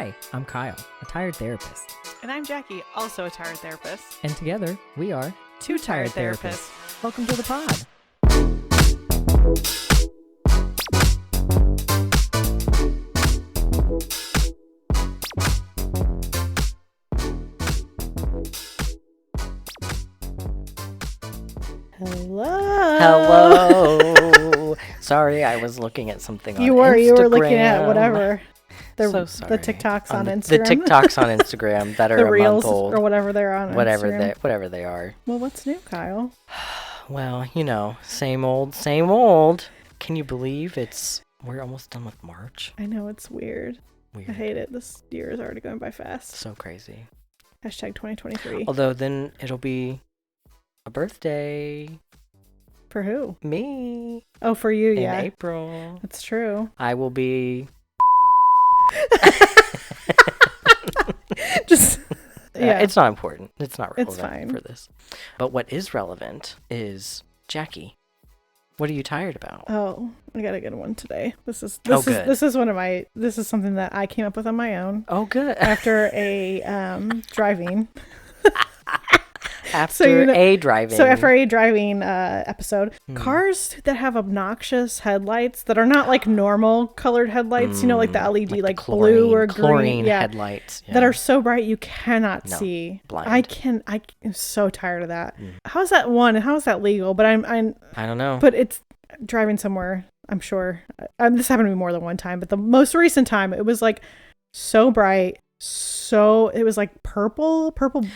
Hi, I'm Kyle, a tired therapist. And I'm Jackie, also a tired therapist. And together, we are Two tired therapists. Welcome to the pod. Hello. Sorry, I was looking at something on Instagram. You were looking at whatever. So sorry. The TikToks on Instagram. The TikToks on Instagram that are the a reels month old. Or whatever they're on Instagram. Whatever they are. Well, what's new, Kyle? Well, you know, same old, same old. Can you believe we're almost done with March? I know, it's weird. I hate it. This year is already going by fast. So crazy. Hashtag 2023. Although then it'll be a birthday. For who? Me. Oh, for you, yeah. In April. That's true. I will be... Just... Yeah. It's not important. It's not relevant It's fine. for this. But what is relevant is, Jackie, what are you tired about? Oh, I got a good one today. This is good. This is something that I came up with on my own. Oh, good. After a driving. After a driving episode, cars that have obnoxious headlights that are not like normal colored headlights, you know, like the LED, like blue or green headlights that are so bright you cannot see. Blind. I'm so tired of that. How's that one? How is that legal? But I don't know. But it's driving somewhere. I'm sure this happened to me more than one time, but the most recent time it was like so bright. So it was like blue purple.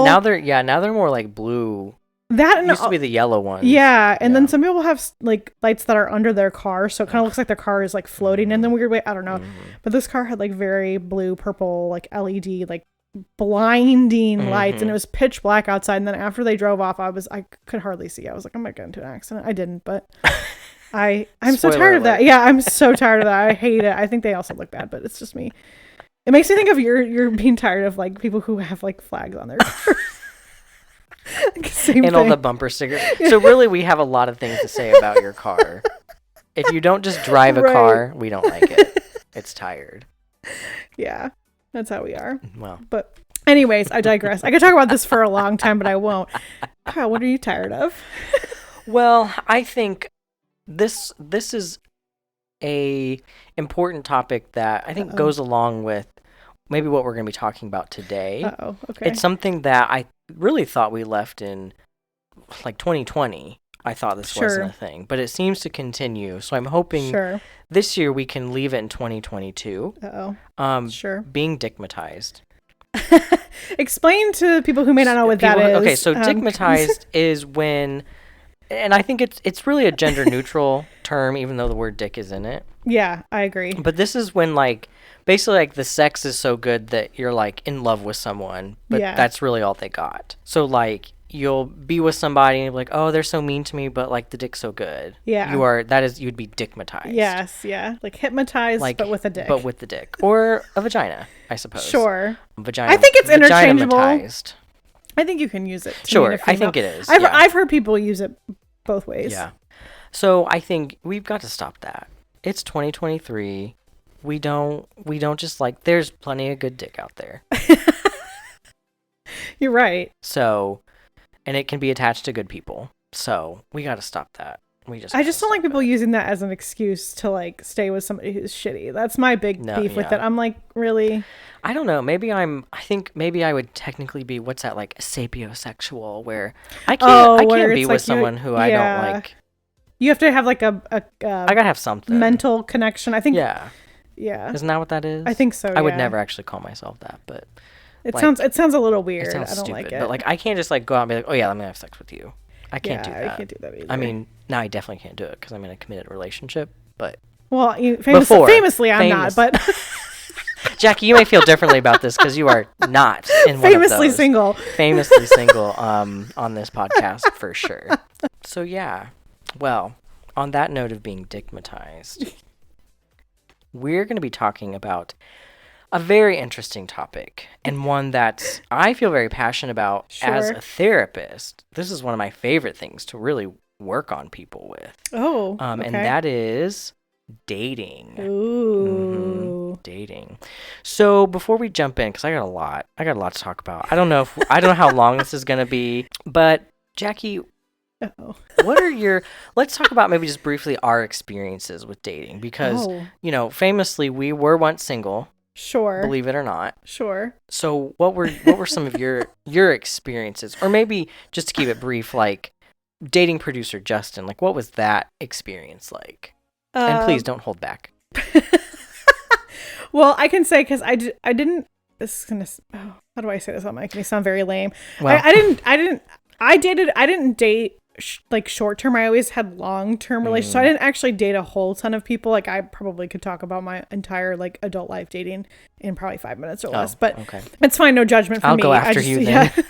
Now they're more like blue. That used to be the yellow one. Yeah, and then some people have like lights that are under their car, so it kind of looks like their car is like floating in the weird way. I don't know, but this car had like very blue purple like LED like blinding lights, and it was pitch black outside. And then after they drove off, I could hardly see. I was like, I might get into an accident. I didn't, but I'm so tired of that. Yeah, I'm so tired of that. I hate it. I think they also look bad, but it's just me. It makes me think of you're being tired of like people who have like flags on their cars. Same thing. All the bumper stickers. So really we have a lot of things to say about your car. If you don't just drive a car, we don't like it. It's tired. Yeah, that's how we are. Well. But anyways, I digress. I could talk about this for a long time, but I won't. Kyle, what are you tired of? Well, I think this is a important topic that I think goes along with maybe what we're going to be talking about today. Okay. It's something that I really thought we left in like 2020. I thought this wasn't a thing, but it seems to continue. So I'm hoping this year we can leave it in 2022. Sure. Being dickmatized. Explain to people who may not know what that is. Okay, so dickmatized is when, and I think it's really a gender neutral term, even though the word dick is in it. Yeah, I agree. But this is when like basically like the sex is so good that you're like in love with someone, but that's really all they got. So like you'll be with somebody and you're like, oh, they're so mean to me, but like the dick's so good. Yeah. You'd be dickmatized. Yes, yeah. Like hypnotized, like, but with a dick. But with the dick. Or a vagina, I suppose. Sure. Vagina. I think it's interchangeable. I think you can use it. Sure, I think it is. I've heard people use it both ways. Yeah. So I think we've got to stop that. It's 2023. We don't just like, there's plenty of good dick out there. You're right. So, and it can be attached to good people. So we got to stop that. I just don't like people using that as an excuse to like stay with somebody who's shitty. That's my big beef with it. I'm like, really? I don't know. I think maybe I would technically be, what's that, like sapiosexual, where I can't be with someone who I don't like. You have to have like I gotta have something. Mental connection. I think. Yeah. Yeah. Isn't that what that is? I think so. I would never actually call myself that, but it sounds a little weird. It sounds I don't stupid, like it. But like I can't just like go out and be like, oh yeah, let me have sex with you. I can't do that. I can't do that either. I mean, now I definitely can't do it because I'm in a committed relationship. But famously, I'm not. But Jackie, you may feel differently about this because you are not in famously single. Famously single on this podcast for sure. So yeah, well, on that note of being dickmatized, we're going to be talking about a very interesting topic, and one that I feel very passionate about as a therapist. This is one of my favorite things to really work on people with. Okay. And that is dating. Ooh. Dating. So before we jump in, because I got a lot to talk about. I don't know how long this is gonna be, but Jackie, Uh-oh. what are let's talk about maybe just briefly our experiences with dating, because famously we were once single. Sure. Believe it or not. Sure. So what were some of your experiences, or maybe just to keep it brief, like dating producer Justin, like what was that experience like? And please don't hold back. Well, I can say, because I didn't. This is gonna. Oh, how do I say this? It'll make me sound very lame. Well, I didn't date like short term. I always had long term relationships. So I didn't actually date a whole ton of people. Like I probably could talk about my entire like adult life dating in probably 5 minutes or less. But okay. It's fine. No judgment from me. I'll go after you then. Yeah.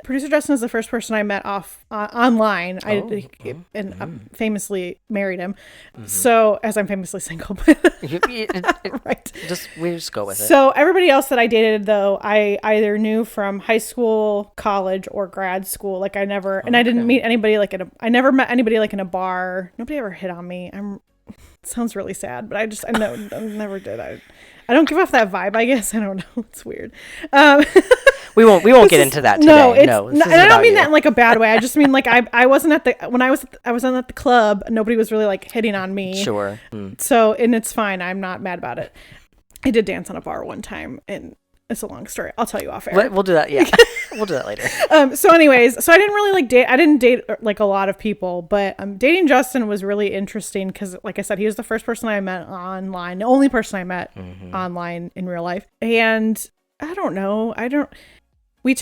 Producer Justin is the first person I met online. I'm famously married him. So, as I'm famously single. Right. We just go with it. So everybody else that I dated, though, I either knew from high school, college, or grad school. Like I never, and I didn't meet anybody like I never met anybody like in a bar. Nobody ever hit on me. It sounds really sad, but I never did. I don't give off that vibe, I guess. I don't know. It's weird. We won't get into that today. No, and I don't mean that in like a bad way. I just mean like I wasn't at the club. Nobody was really like hitting on me. Sure. So, and it's fine. I'm not mad about it. I did dance on a bar one time, and it's a long story. I'll tell you off air. We'll do that. Yeah, we'll do that later. So anyways, I didn't really date. I didn't date like a lot of people, but dating Justin was really interesting because, like I said, he was the first person I met online, the only person I met online in real life. And I don't know. We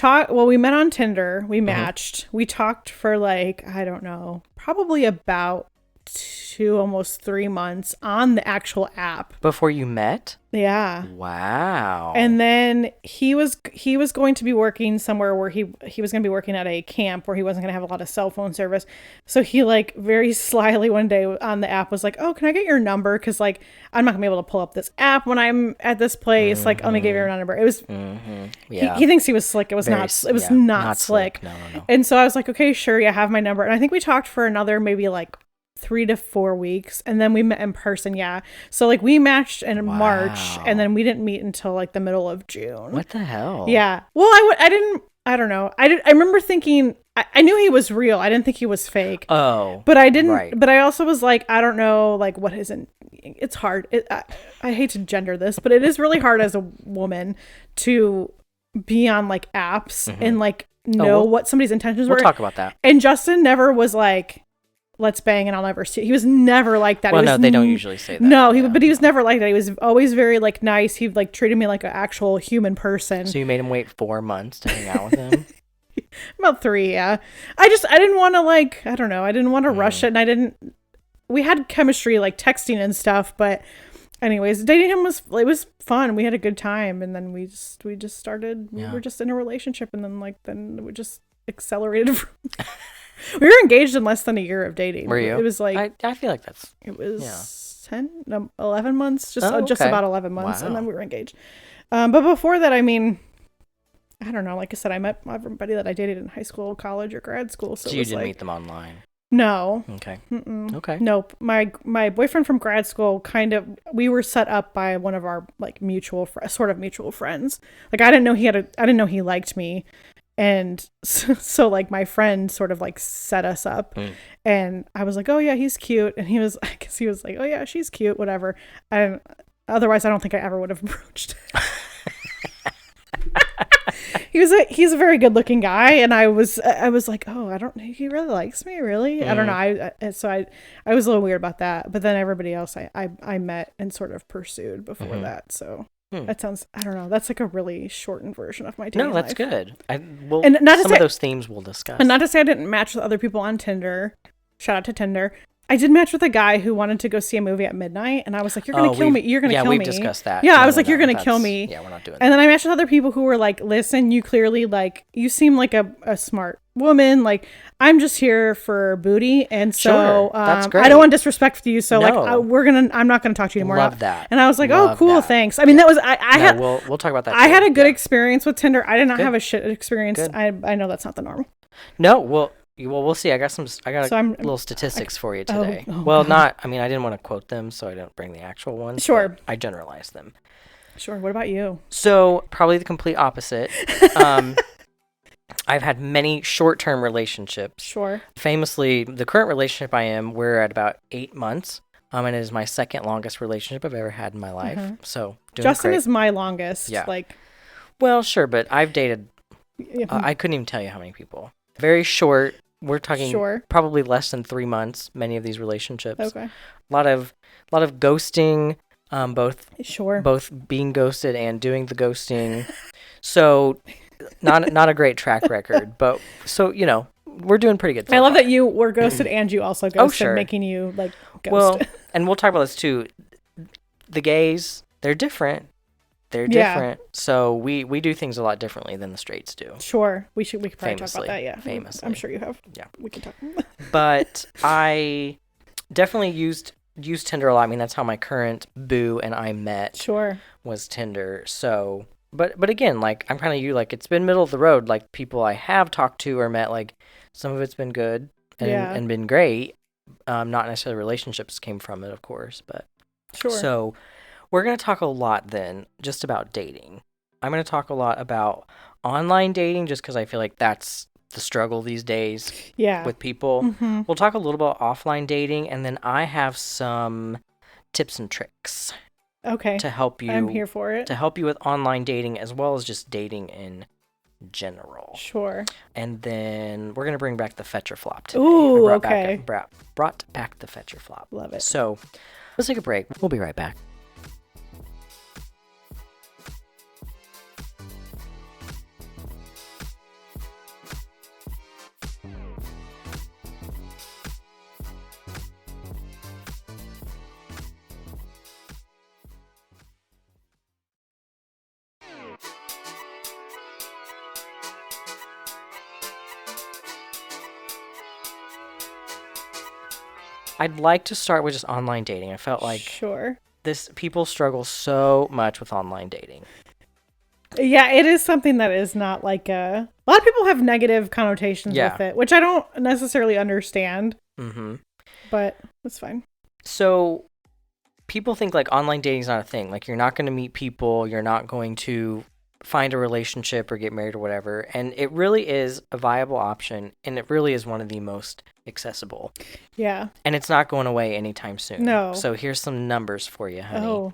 met on Tinder. We matched. We talked for like, I don't know, probably about 2, almost 3 months on the actual app. Before you met? Yeah. Wow. And then he was going to be working somewhere where he was going to be working at a camp where he wasn't going to have a lot of cell phone service. So he like very slyly one day on the app was like, "Oh, can I get your number? Because like I'm not gonna be able to pull up this app when I'm at this place. Like, let me give you your number." It was he thinks he was slick. It was not slick. No. And so I was like, "Okay, sure, yeah, have my number." And I think we talked for another maybe like 3 to 4 weeks, and then we met in person. Yeah, so like we matched in March, and then we didn't meet until like the middle of June. What the hell? Yeah. Well, I don't know. I remember thinking I knew he was real. I didn't think he was fake. Oh, but I didn't. Right. But I also was like, I don't know, like what isn't. It's hard. I hate to gender this, but it is really hard as a woman to be on like apps and like know what somebody's intentions were. We'll talk about that. And Justin never was like, let's bang and I'll never see. He was never like that. Well, no, they don't usually say that. No, but he was never like that. He was always very like nice. He like treated me like an actual human person. So you made him wait 4 months to hang out with him? About 3, yeah. I didn't want to like, I don't know. I didn't want to rush it, and we had chemistry like texting and stuff, but anyways, dating him was fun. We had a good time, and then we just started. We were just in a relationship, and then we just accelerated. We were engaged in less than a year of dating. Were you? It was like I feel like it was 11 months, just about 11 months, and then we were engaged. But before that, I mean, I don't know. Like I said, I met everybody that I dated in high school, college, or grad school. So you didn't meet them online? No. Okay. Okay. Nope. My boyfriend from grad school we were set up by one of our like mutual friends. Like I didn't know he liked me. And so like my friend sort of like set us up, and I was like, "Oh yeah, he's cute." And he was like, "Oh yeah, she's cute, whatever." Otherwise I don't think I ever would have approached. He's a very good looking guy, and I was like, "Oh, I don't know, he really likes me, really?" I don't know. I was a little weird about that, but then everybody else I met and sort of pursued before that. So that sounds, I don't know. That's like a really shortened version of my dating life. No, that's good. And some of those themes we'll discuss. And not to say I didn't match with other people on Tinder. Shout out to Tinder. I did match with a guy who wanted to go see a movie at midnight, and I was like, "You're gonna kill me. You're gonna kill me." Yeah, we've discussed that. Yeah, I was like, "You're gonna kill me." Yeah, we're not doing that. And then I matched with other people who were like, "Listen, you clearly like, you seem like a smart woman. Like, I'm just here for booty, and so that's great. I don't want disrespect for you. So like, I'm not gonna talk to you anymore." Love that. And I was like, "Oh, cool, thanks." I mean, that was We'll talk about that. I had a good experience with Tinder. I did not have a shit experience. I know that's not the norm. No, well. Well, we'll see. I got So I'm little statistics for you today. oh, Well, God. I mean, I didn't want to quote them, so I don't bring the actual ones. Sure. But I generalized them. Sure. What about you? So probably the complete opposite. I've had many short-term relationships. Sure. Famously, the current relationship we're at about 8 months. And it is my second longest relationship I've ever had in my life. So doing Justin great. is my longest. Yeah. Like, well, sure, but I've dated. yeah, I couldn't even tell you how many people. Very short. We're talking Sure. probably less than 3 months. Many of these relationships. okay. A lot of ghosting. Sure. Both being ghosted and doing the ghosting. So not a great track record, but so we're doing pretty good. So I love far. that you were ghosted and you also ghosted, sure. making you like ghost. Well, and we'll talk about this too. The gays, they're different. They're Yeah. different. So we do things a lot differently than the straights do. Sure. We could probably talk Famously. about that. Yeah. Famously. I'm sure you have. Yeah. We can talk. But I definitely used Tinder a lot. I mean, that's how my current boo and I met. Sure. Was Tinder. So, but again, like I'm kind of you. Like it's been middle of the road. Like people I have talked to or met, like some of it's been good and been great. Not necessarily relationships came from it, of course, but Sure. So we're gonna talk a lot then just about dating. I'm gonna talk a lot about online dating just because I feel like that's the struggle these days yeah. with people. Mm-hmm. We'll talk a little about offline dating, and then I have some tips and tricks Okay. to help you. I'm here for it. To help you with online dating as well as just dating in general. Sure. And then we're gonna bring back the fetcher flop today. Ooh, We okay. Brought back the fetcher flop. Love it. So let's take a break. We'll be right back. I'd like to start with just online dating. I felt like Sure. people struggle so much with online dating. Yeah, it is something that is not like a lot of people have negative connotations with it, which I don't necessarily understand. Mm-hmm. But that's fine. So people think like online dating is not a thing. Like you're not going to meet people, you're not going to find a relationship or get married or whatever. And it really is a viable option, and it really is one of the most accessible. Yeah. And it's not going away anytime soon. No. So here's some numbers for you, honey. Oh.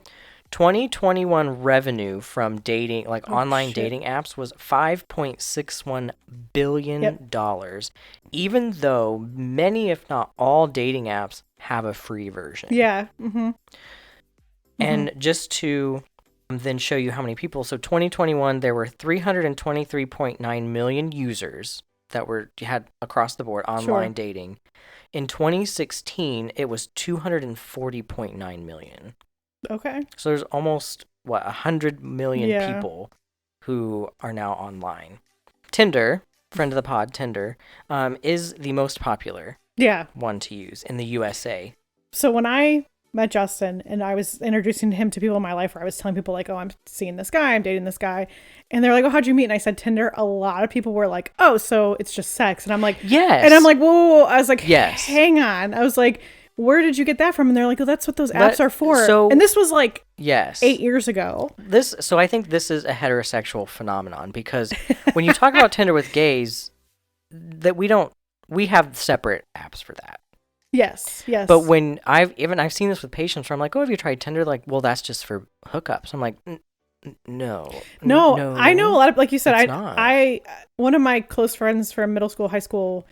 2021 revenue from dating, like online shit. dating apps, was $5.61 billion, even though many, if not all, dating apps have a free version. Yeah. Mm-hmm. And just to then show you how many people, so 2021, there were 323.9 million users that had across the board online dating. In 2016, it was 240.9 million. Okay. So there's almost 100 million people who are now online. Tinder, friend of the pod, Tinder, is the most popular one to use in the USA. So when I met Justin and I was introducing him to people in my life, where I was telling people like, oh, I'm seeing this guy, I'm dating this guy, and they're like, oh, how'd you meet? And I said Tinder. A lot of people were like, oh, so it's just sex. And I'm like, yes. And I'm like, whoa. I was like, yes. Hang on. I was like, where did you get that from? And they're like, oh, that's what those apps are for. So, and this was like 8 years ago. So I think this is a heterosexual phenomenon, because when you talk about Tinder with gays, that we have separate apps for that. Yes. But when I've seen this with patients where I'm like, oh, have you tried Tinder? Like, well, that's just for hookups. I'm like, no. I know a lot of, like you said, I one of my close friends from middle school, high school,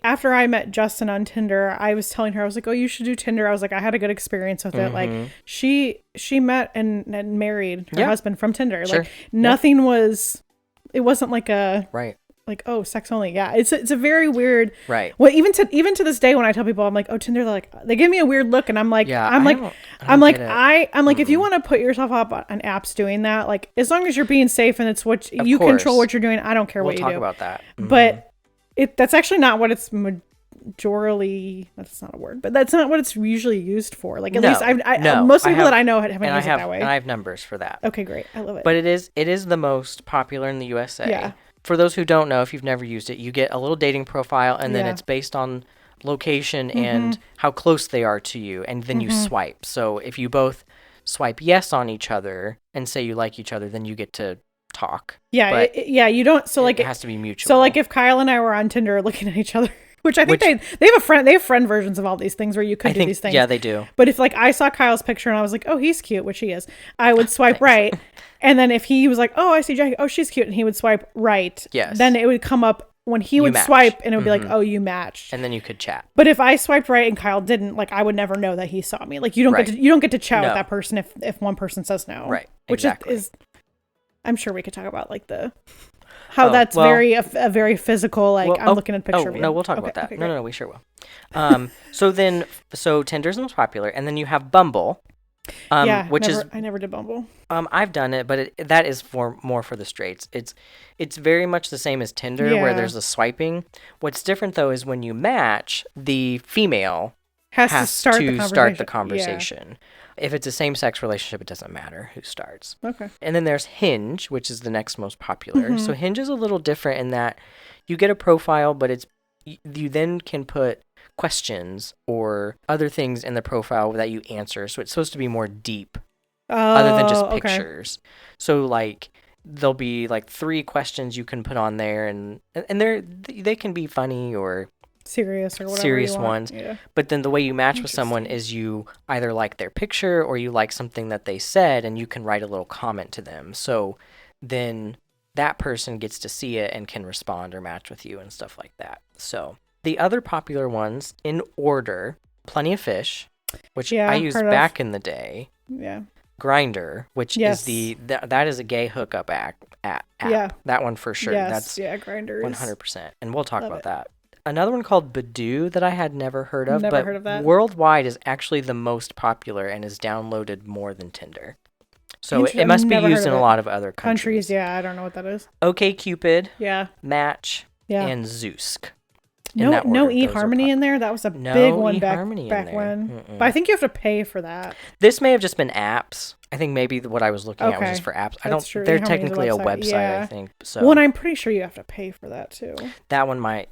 after I met Justin on Tinder, I was telling her, I was like, oh, you should do Tinder. I was like, I had a good experience with it. Like she met and married her husband from Tinder. Sure. Like nothing was, it wasn't like a, right. Like, oh, sex only. Yeah. It's a very weird. Right. Well, even to this day, when I tell people, I'm like, oh, Tinder, they're like, they give me a weird look, and I'm like, I'm like, if you want to put yourself up on apps doing that, like, as long as you're being safe and it's what you control what you're doing, I don't care what you do. We'll talk about that. But that's actually not what it's majorly. That's not a word, but that's not what it's usually used for. Like, at least most people that I know haven't used it that way. And I have numbers for that. Okay, great. I love it. But it is the most popular in the USA. Yeah. for those who don't know, if you've never used it, you get a little dating profile, and then Yeah. it's based on location and how close they are to you, and then you swipe. So if you both swipe yes on each other and say you like each other, then you get to talk. Yeah, But you don't. So like it has to be mutual. So like if Kyle and I were on Tinder looking at each other, which I think they have friend versions of all these things where you could do these things. Yeah, they do. But if like I saw Kyle's picture and I was like, oh, he's cute, which he is, I would swipe right. And then if he was like, oh, I see Jackie, oh, she's cute, and he would swipe right. Yes. Then it would come up when he would swipe, and it would be like, oh, you matched. And then you could chat. But if I swiped right and Kyle didn't, like I would never know that he saw me. Like you don't get to chat with that person if one person says no. Right. Which exactly. is I'm sure we could talk about like that's very a very physical, like I'm looking at a picture of you. No, we'll talk about that. Okay, No, we sure will. So Tinder's the most popular, and then you have Bumble. I never did Bumble. I've done it, but that is more for the straights. It's very much the same as Tinder, where there's a swiping. What's different though is when you match, the female has to start the conversation. Yeah. If it's a same-sex relationship, it doesn't matter who starts. Okay. And then there's Hinge, which is the next most popular. So Hinge is a little different in that you get a profile, but you then can put questions or other things in the profile that you answer. So it's supposed to be more deep other than just pictures. Okay. So like there'll be like 3 questions you can put on there, and they can be funny or serious or whatever serious ones. Yeah. But then the way you match with someone is you either like their picture or you like something that they said, and you can write a little comment to them. So then that person gets to see it and can respond or match with you and stuff like that. So the other popular ones in order: Plenty of Fish, which I used back in the day. Yeah. Grinder, which is that is a gay hookup app. Yeah. That one for sure. Yes. Grinder 100%. And we'll talk about that. Another one called Badoo that I had never heard of, but heard of that. Worldwide is actually the most popular and is downloaded more than Tinder. So it must be used in a lot of other countries. Yeah, I don't know what that is. OkCupid, yeah, Match, and Zoosk. No eHarmony in there. That was a big one back when. But I think you have to pay for that. This may have just been apps. I think maybe what I was looking at was just for apps. True. They're technically a website, I think. So. Well, and I'm pretty sure you have to pay for that too. That one might.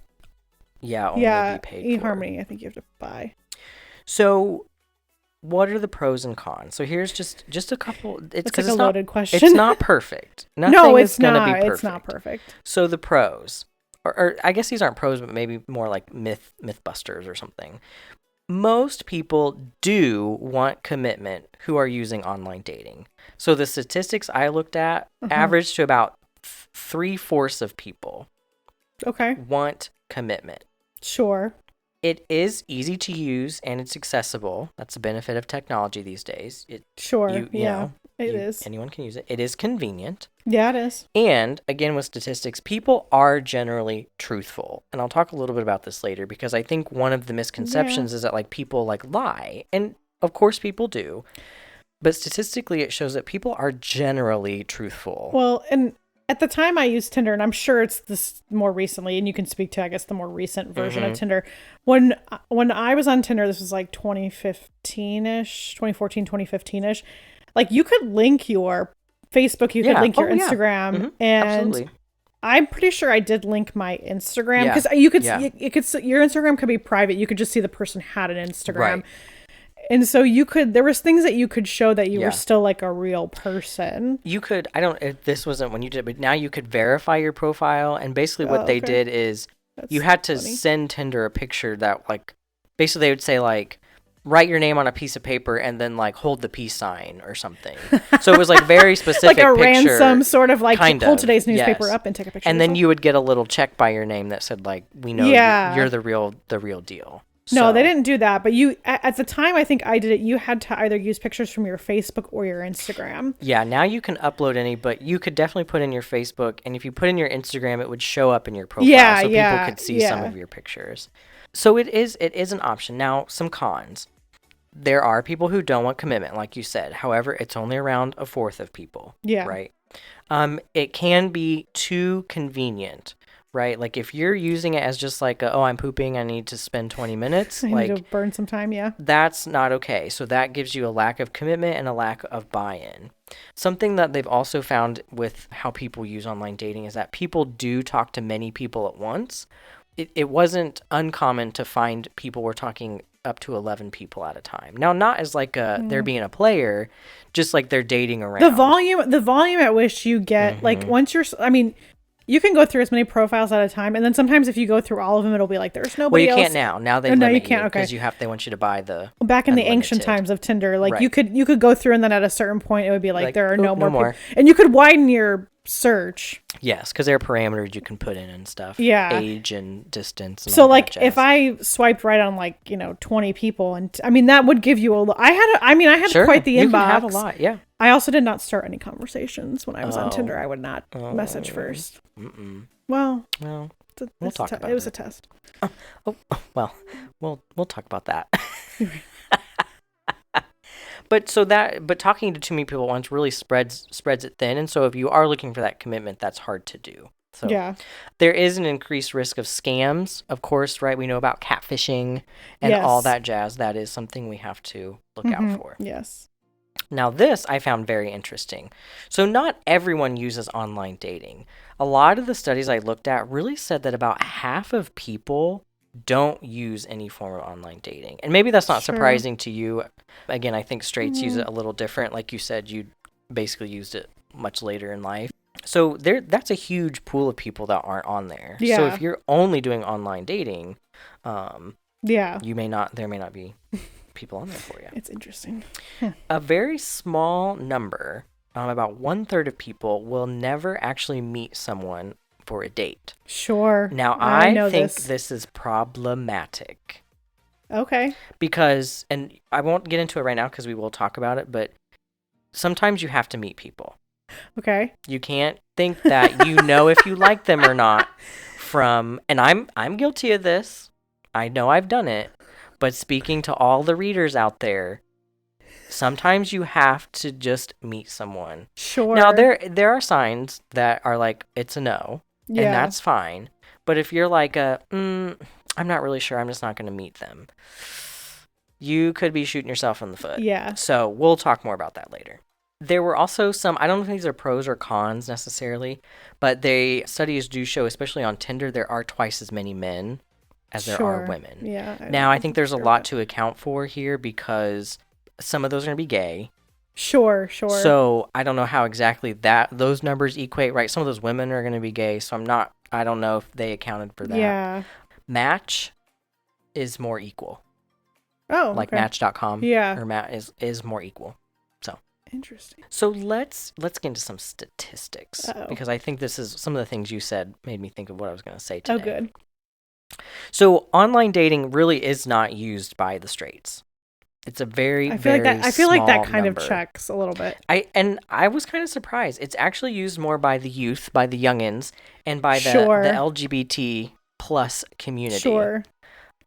Only be paid eHarmony, I think you have to buy. So, what are the pros and cons? So here's just a couple. It's like a loaded question. It's not perfect. No, it's not. It's not perfect. So the pros, or I guess these aren't pros, but maybe more like mythbusters or something. Most people do want commitment who are using online dating. So the statistics I looked at average to about 3/4 of people. Want commitment. Sure. It is easy to use and it's accessible. That's the benefit of technology these days. It is. Anyone can use it. It is convenient. Yeah, it is. And again, with statistics, people are generally truthful. And I'll talk a little bit about this later because I think one of the misconceptions is that like people like lie. And of course people do. But statistically, it shows that people are generally truthful. Well, and at the time I used Tinder, and I'm sure it's this more recently, and you can speak to, I guess, the more recent version of Tinder. When I was on Tinder, this was like 2015-ish, 2014, 2015-ish. Like, you could link your Facebook, you could link your Instagram, and absolutely. I'm pretty sure I did link my Instagram, because you could, your Instagram could be private. You could just see the person had an Instagram. Right. And so there was things that you could show that you were still like a real person. You could, this wasn't when you did, but now you could verify your profile. And basically what they did is you had to send Tinder a picture that like, basically they would say like, write your name on a piece of paper and then like hold the peace sign or something. So it was like very specific like a picture, ransom sort of like hold today's newspaper up and take a picture. And then you would get a little check by your name that said like, we know you're the real deal. No, they didn't do that. But at the time, I think I did it. You had to either use pictures from your Facebook or your Instagram. Yeah, now you can upload any, but you could definitely put in your Facebook. And if you put in your Instagram, it would show up in your profile. So people could see some of your pictures. So it is an option. Now, some cons. There are people who don't want commitment, like you said. However, it's only around 1/4 of people. Yeah. Right? It can be too convenient. right? Like if you're using it as just like, oh, I'm pooping, I need to spend 20 minutes, I need to burn some time, yeah. That's not okay. So that gives you a lack of commitment and a lack of buy-in. Something that they've also found with how people use online dating is that people do talk to many people at once. It wasn't uncommon to find people were talking up to 11 people at a time. Now, not as like they're being a player, just like they're dating around. The volume at which you get, like once you're, I mean, you can go through as many profiles at a time, and then sometimes if you go through all of them, it'll be like there's nobody else. Well, you can't now. Now they limit you can't because they want you to buy the back in the ancient times of Tinder, like you could go through, and then at a certain point it would be like there are no more people. And you could widen your search. Yes, because there are parameters you can put in and stuff. Yeah, age and distance. And so all like if I swiped right on like 20 people, and I mean that would give you a. I had sure, quite the inbox. You can have a lot, yeah. I also did not start any conversations when I was on Tinder. I would not message first. Well, we'll talk about it. It was a test. Well, we'll talk about that. But talking to too many people at once really spreads it thin, and so if you are looking for that commitment, that's hard to do. So yeah, there is an increased risk of scams, of course, right? We know about catfishing and all that jazz. That is something we have to look out for. Yes. Now, this I found very interesting. So not everyone uses online dating. A lot of the studies I looked at really said that about half of people don't use any form of online dating. And maybe that's not surprising to you. Again, I think straights use it a little different. Like you said, you basically used it much later in life. So that's a huge pool of people that aren't on there. Yeah. So if you're only doing online dating, there may not be people on there for you. It's interesting. A very small number, about 1/3 of people, will never actually meet someone for a date. Sure. Now, I think this is problematic. Okay. Because, and I won't get into it right now because we will talk about it, but sometimes you have to meet people. Okay. You can't think that you know if you like them or not from, and I'm guilty of this. I know I've done it. But speaking to all the readers out there, sometimes you have to just meet someone. Sure. Now, there are signs that are like, it's a no, and that's fine. But if you're like I'm not really sure, I'm just not going to meet them, you could be shooting yourself in the foot. Yeah. So we'll talk more about that later. There were also some, I don't know if these are pros or cons necessarily, but studies do show, especially on Tinder, there are twice as many men as there are women. Yeah. Now, I think there's a lot to account for here because some of those are going to be gay. Sure. So I don't know how exactly those numbers equate, right? Some of those women are going to be gay, so I don't know if they accounted for that. Yeah. Match is more equal. Oh, like Match.com. Yeah. Or Match is more equal. So interesting. So let's get into some statistics. Uh-oh. Because I think this is some of the things you said made me think of what I was going to say today. Oh, good. So online dating really is not used by the straights. It's a very, I feel like that kind number. of checks a little bit. I was kind of surprised. It's actually used more by the youth, by the youngins, and by the LGBT plus community. Sure.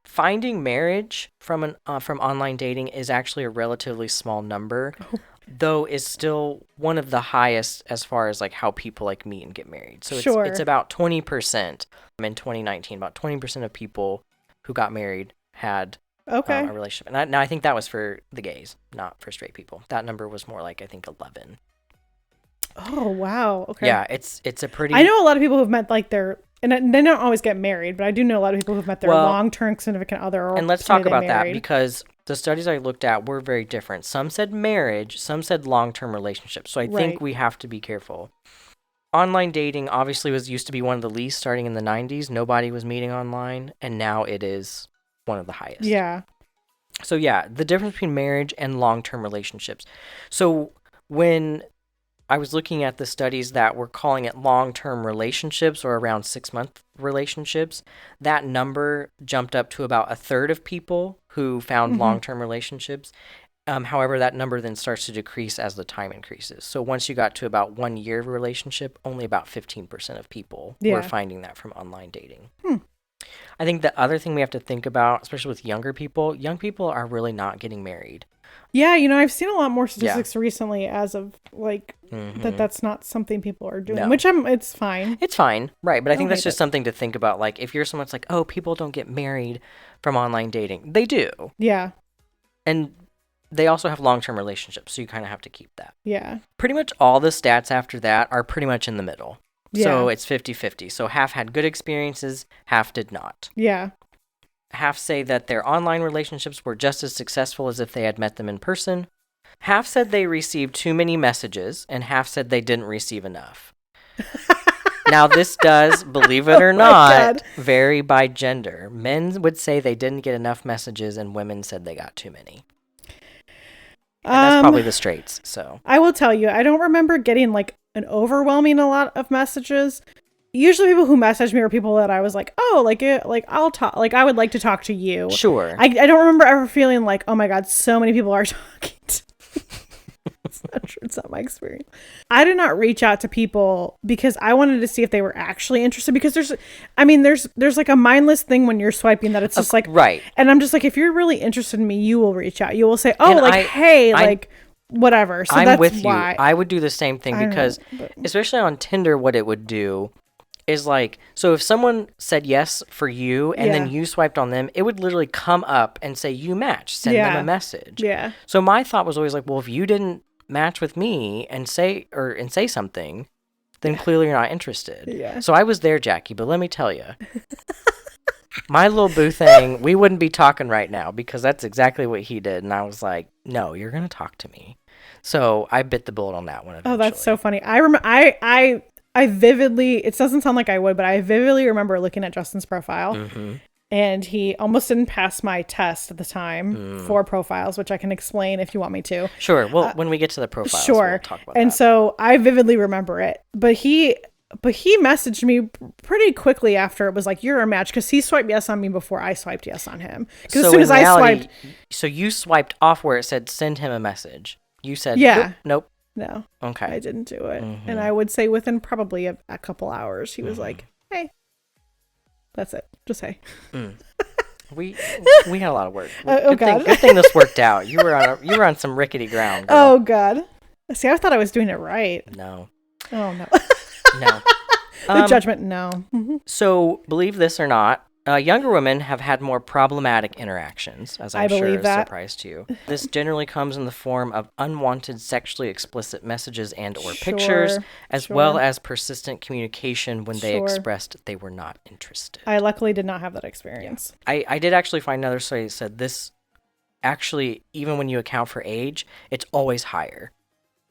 Finding marriage from online dating is actually a relatively small number, though is still one of the highest as far as like how people like meet and get married. So it's about 20% in 2019. About 20% of people who got married had a relationship. And I think that was for the gays, not for straight people. That number was more like I think 11. Oh wow! Okay. Yeah, it's a pretty. I know a lot of people who've met like and they don't always get married, but I do know a lot of people who've met their long-term significant other. And let's talk about that because the studies I looked at were very different. Some said marriage, some said long-term relationships. So I think we have to be careful. Online dating obviously used to be one of the least starting in the 90s. Nobody was meeting online, and now it is one of the highest. Yeah. So yeah, the difference between marriage and long-term relationships. So when I was looking at the studies that were calling it long-term relationships or around 6-month relationships, that number jumped up to about 1/3 of people who found long-term relationships. However, that number then starts to decrease as the time increases. So once you got to about 1 year of a relationship, only about 15% of people were finding that from online dating. I think the other thing we have to think about, especially with young people are really not getting married. Yeah, I've seen a lot more statistics recently as of like Mm-hmm. that's not something people are doing, No. which it's fine. It's fine, right? But I think that's hate just it. something to think about. Like, if you're someone that's like, oh, people don't get married from online dating. They do. Yeah. And they also have long-term relationships, so you kind of have to keep that. Yeah. Pretty much all the stats after that are pretty much in the middle. Yeah. So it's 50-50. So half had good experiences, half did not. Yeah. Half say that their online relationships were just as successful as if they had met them in person. Half said they received too many messages, and half said they didn't receive enough. Now, this does, believe it or not, vary by gender. Men would say they didn't get enough messages, and women said they got too many. And that's probably the straights, so. I will tell you, I don't remember getting like an overwhelming a lot of messages. Usually people who message me are people that I was like, oh, like I'll talk, like I would like to talk to you. Sure. I don't remember ever feeling like, oh my God, so many people are talking to me. It's not true. It's not my experience. I did not reach out to people because I wanted to see if they were actually interested, because there's like a mindless thing when you're swiping that it's just like, right. And I'm just like, if you're really interested in me, you will reach out. You will say, oh, and hey, like whatever. So I'm that's with why. you. I would do the same thing because especially on Tinder, what it would do is like, so if someone said yes for you and then you swiped on them, it would literally come up and say you matched, send them a message. Yeah. So my thought was always like, well, if you didn't match with me and say something, then clearly you're not interested. Yeah. So I was there, Jackie, but let me tell you, my little boo thing, we wouldn't be talking right now because that's exactly what he did. And I was like, no, you're going to talk to me. So I bit the bullet on that one eventually. Oh, that's so funny. I remember, I vividly, it doesn't sound like I would, but I vividly remember looking at Justin's profile. Mm-hmm. And he almost didn't pass my test at the time for profiles, which I can explain if you want me to. Sure. Well, when we get to the profiles, we'll talk about that. So I vividly remember it. But he messaged me pretty quickly after it was like, you're a match, because he swiped yes on me before I swiped yes on him. Because as soon as I swiped. So you swiped off where it said send him a message. You said, nope. No. Okay. I didn't do it. Mm-hmm. And I would say within probably a couple hours, he was like, hey. That's it. Just hey. We had a lot of work. Good thing this worked out. You were on some rickety ground, girl. Oh God. See, I thought I was doing it right. No. Oh no. No. The judgment, no. So, believe this or not, younger women have had more problematic interactions, as I'm sure is a surprise to you. This generally comes in the form of unwanted sexually explicit messages and or pictures, as well as persistent communication when they expressed they were not interested. I luckily did not have that experience. Yeah. I did actually find another study that said this, actually, even when you account for age, it's always higher.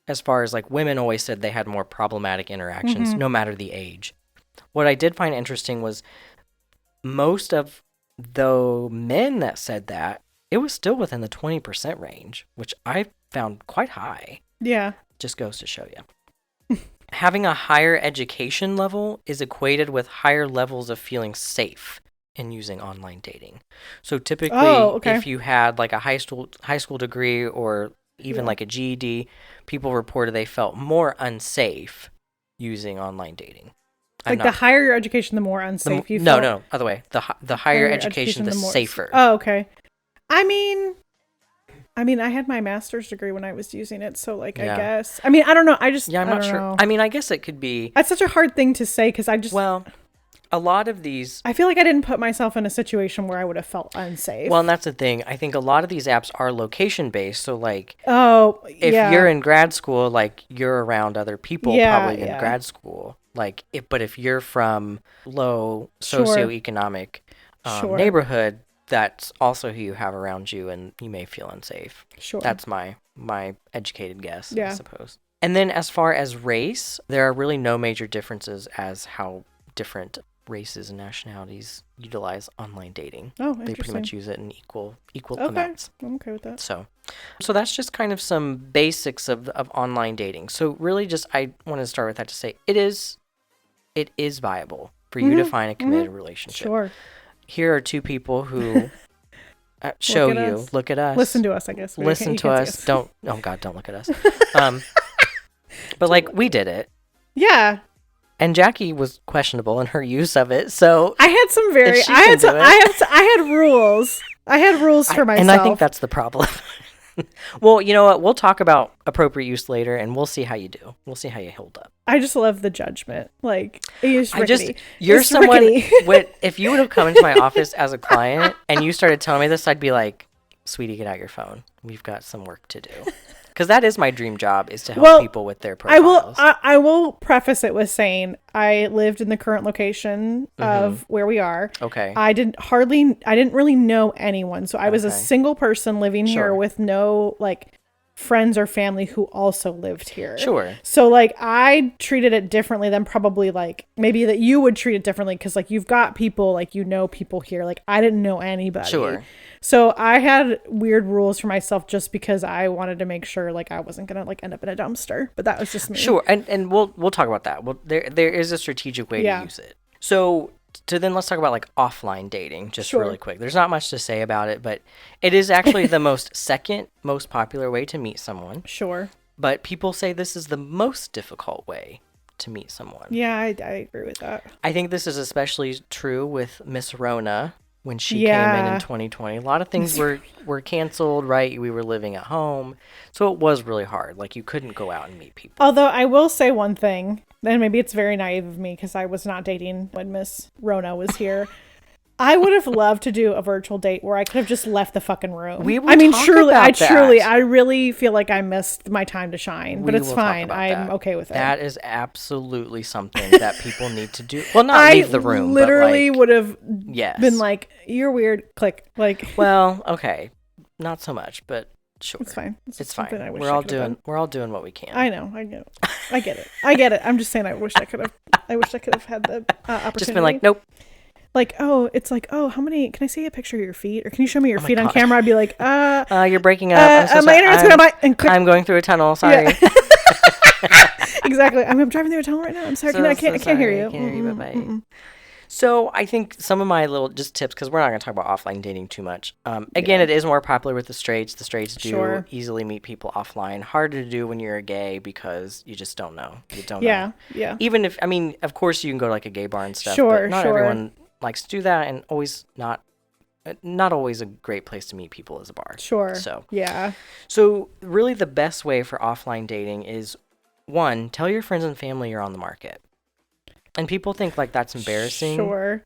As far as like women always said they had more problematic interactions, no matter the age. What I did find interesting was most of the men that said that, it was still within the 20% range, which I found quite high. Yeah. Just goes to show you. Having a higher education level is equated with higher levels of feeling safe in using online dating. So typically, if you had like a high school degree or even like a GED, people reported they felt more unsafe using online dating. Like the higher your education, the more unsafe you felt? No, other way. The higher education, the safer. Oh, okay. I mean, I had my master's degree when I was using it, so like, I guess. I mean, I don't know. I'm not sure. I mean, I guess it could be. That's such a hard thing to say because a lot of these. I feel like I didn't put myself in a situation where I would have felt unsafe. Well, and that's the thing. I think a lot of these apps are location based. So, like, if you're in grad school, like, you're around other people probably in grad school. Like, if you're from low socioeconomic neighborhood, that's also who you have around you, and you may feel unsafe. Sure. That's my educated guess, I suppose. And then as far as race, there are really no major differences as how different races and nationalities utilize online dating. Oh, they pretty much use it in equal okay. amounts. I'm okay with that. So that's just kind of some basics of online dating. So really just I want to start with that to say it is viable for you to find a committed relationship. Sure. Here are two people who look at us. Listen to us, I guess. Listen to us. Don't look at us. But like we did it. Yeah. And Jackie was questionable in her use of it, so I had some I had rules. I had rules for myself. And I think that's the problem. Well, you know what? We'll talk about appropriate use later, and we'll see how you do. We'll see how you hold up. I just love the judgment. Like, it's rickety. You're It's someone, rickety. if you would have come into my office as a client and you started telling me this, I'd be like, sweetie, get out your phone. We've got some work to do. Because that is my dream job, is to help people with their profiles. I will preface it with saying I lived in the current location of where we are. Okay. I didn't really know anyone. So I was a single person living here with no like friends or family who also lived here. Sure. So like I treated it differently than probably like maybe that you would treat it differently because like you've got people like you know people here. Like I didn't know anybody. Sure. So I had weird rules for myself just because I wanted to make sure like I wasn't gonna like end up in a dumpster. But that was just me. Sure, and we'll talk about that. Well, there is a strategic way to use it. So let's talk about like offline dating just really quick. There's not much to say about it, but it is actually the second most popular way to meet someone. Sure. But people say this is the most difficult way to meet someone. Yeah, I agree with that. I think this is especially true with Miss Rona. When she came in 2020, a lot of things were canceled, right? We were living at home. So it was really hard. Like, you couldn't go out and meet people. Although I will say one thing, and maybe it's very naive of me because I was not dating when Miss Rona was here. I would have loved to do a virtual date where I could have just left the fucking room. I really feel like I missed my time to shine, but it's fine. I'm okay with it. That is absolutely something that people need to do. Well, not leave the room. I literally would have been like, "You're weird." Click. Like. Well, okay, not so much, but sure, it's fine. It's fine. We're all doing what we can. I know. I get it. I'm just saying. I wish I could have had the opportunity. Just been like, nope. Like, it's like, how many, can I see a picture of your feet? Or can you show me your feet on camera? I'd be like, you're breaking up. I'm so my internet's going to bite. And I'm going through a tunnel. Sorry. Yeah. Exactly. I'm driving through a tunnel right now. I'm sorry. I can't hear you. I can't hear you. Bye-bye. So I think some of my little just tips, because we're not going to talk about offline dating too much. Again, it is more popular with the straights. The straights do easily meet people offline. Harder to do when you're a gay because you just don't know. You don't know. Yeah. Even if, of course you can go to like a gay bar and stuff. Sure, but not everyone likes to do that, and always not always a great place to meet people is a bar. Sure. So yeah. So really the best way for offline dating is, one, tell your friends and family you're on the market. And people think like that's embarrassing. Sure.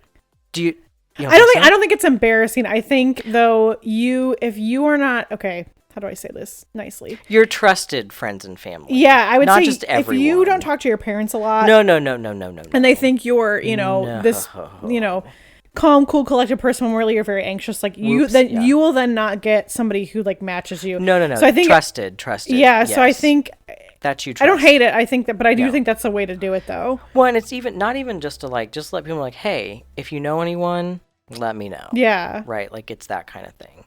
Do you I don't think it's embarrassing. I think though if you are not okay, how do I say this nicely? Your trusted friends and family. Yeah, I would not say just everyone. If you don't talk to your parents a lot. No. And they think you're, this, calm, cool, collected person when really you're very anxious. Like you will then not get somebody who like matches you. No. So I think trusted. Yeah. Yes. So I think that you trust. I don't hate it. I think that, but I do think that's the way to do it though. Well, and it's not even just to like, just let people like, hey, if you know anyone, let me know. Yeah. Right. Like it's that kind of thing.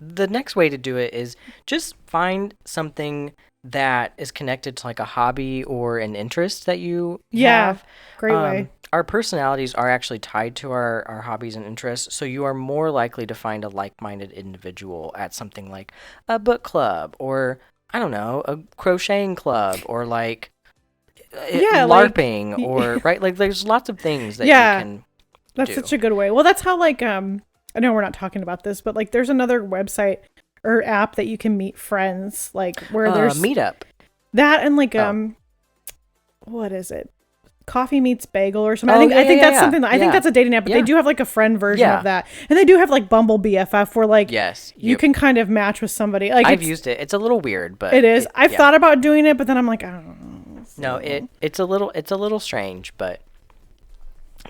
The next way to do it is just find something that is connected to like a hobby or an interest that you have. Great way. Our personalities are actually tied to our hobbies and interests, so you are more likely to find a like-minded individual at something like a book club or, I don't know, a crocheting club or like LARPing or, right? Like there's lots of things that you can That's do. Such a good way. Well, that's how like, I know we're not talking about this, but like there's another website or app that you can meet friends, like where there's Meetup. That and like what is it? Coffee Meets Bagel or something. I think that's something that I think that's a dating app, but they do have like a friend version of that. And they do have like Bumble BFF where like you can kind of match with somebody. Like I've used it. It's a little weird, but it is. I've thought about doing it, but then I'm like, I don't know. No, it's a little strange, but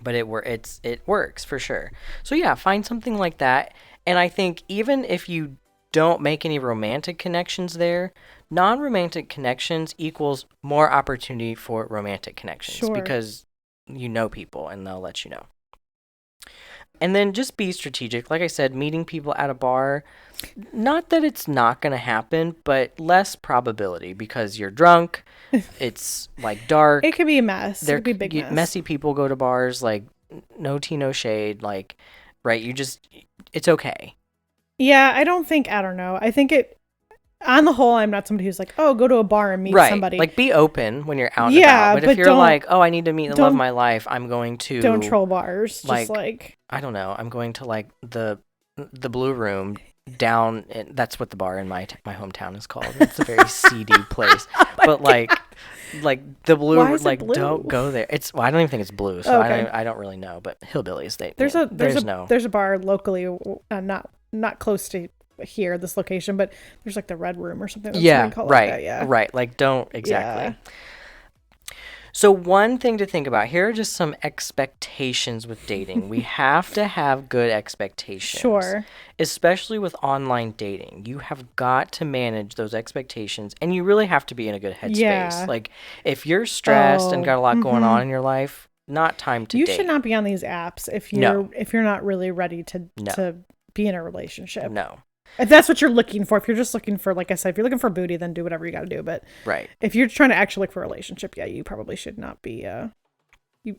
it works for sure. So yeah, find something like that. And I think even if you don't make any romantic connections there, non-romantic connections equals more opportunity for romantic connections because you know people and they'll let you know. And then just be strategic. Like I said, meeting people at a bar, not that it's not going to happen, but less probability because you're drunk. It's like dark. It could be a mess. It could be a big mess. Messy people go to bars, like no tea, no shade. Like, right. It's okay. Yeah. I don't know. I think on the whole, I'm not somebody who's like, oh, go to a bar and meet somebody. Like, be open when you're out and about. But if you're like, oh, I need to meet the love of my life, I'm going to... Don't troll bars. Like, I don't know. I'm going to, like, the Blue Room down. That's what the bar in my hometown is called. It's a very seedy place. But like the blue, Why is it like blue? don't go there. I don't even think it's blue, so Okay. I don't really know. But hillbillies, There's a bar locally, not close to here, this location, but there's like the Red Room or something. That's yeah, called right, like that, yeah. right. Like don't exactly. Yeah. So one thing to think about, here are just some expectations with dating. We have to have good expectations. Sure. Especially with online dating. You have got to manage those expectations, and you really have to be in a good headspace. Yeah. Like if you're stressed and got a lot going on mhm. in your life, not time to You date. should not be on these apps if No. you're not really ready to No. be in a relationship. No. If that's what you're looking for, if you're just looking for, like I said, if you're looking for booty, then do whatever you got to do. But Right. if you're trying to actually look for a relationship, yeah, you probably should not be. You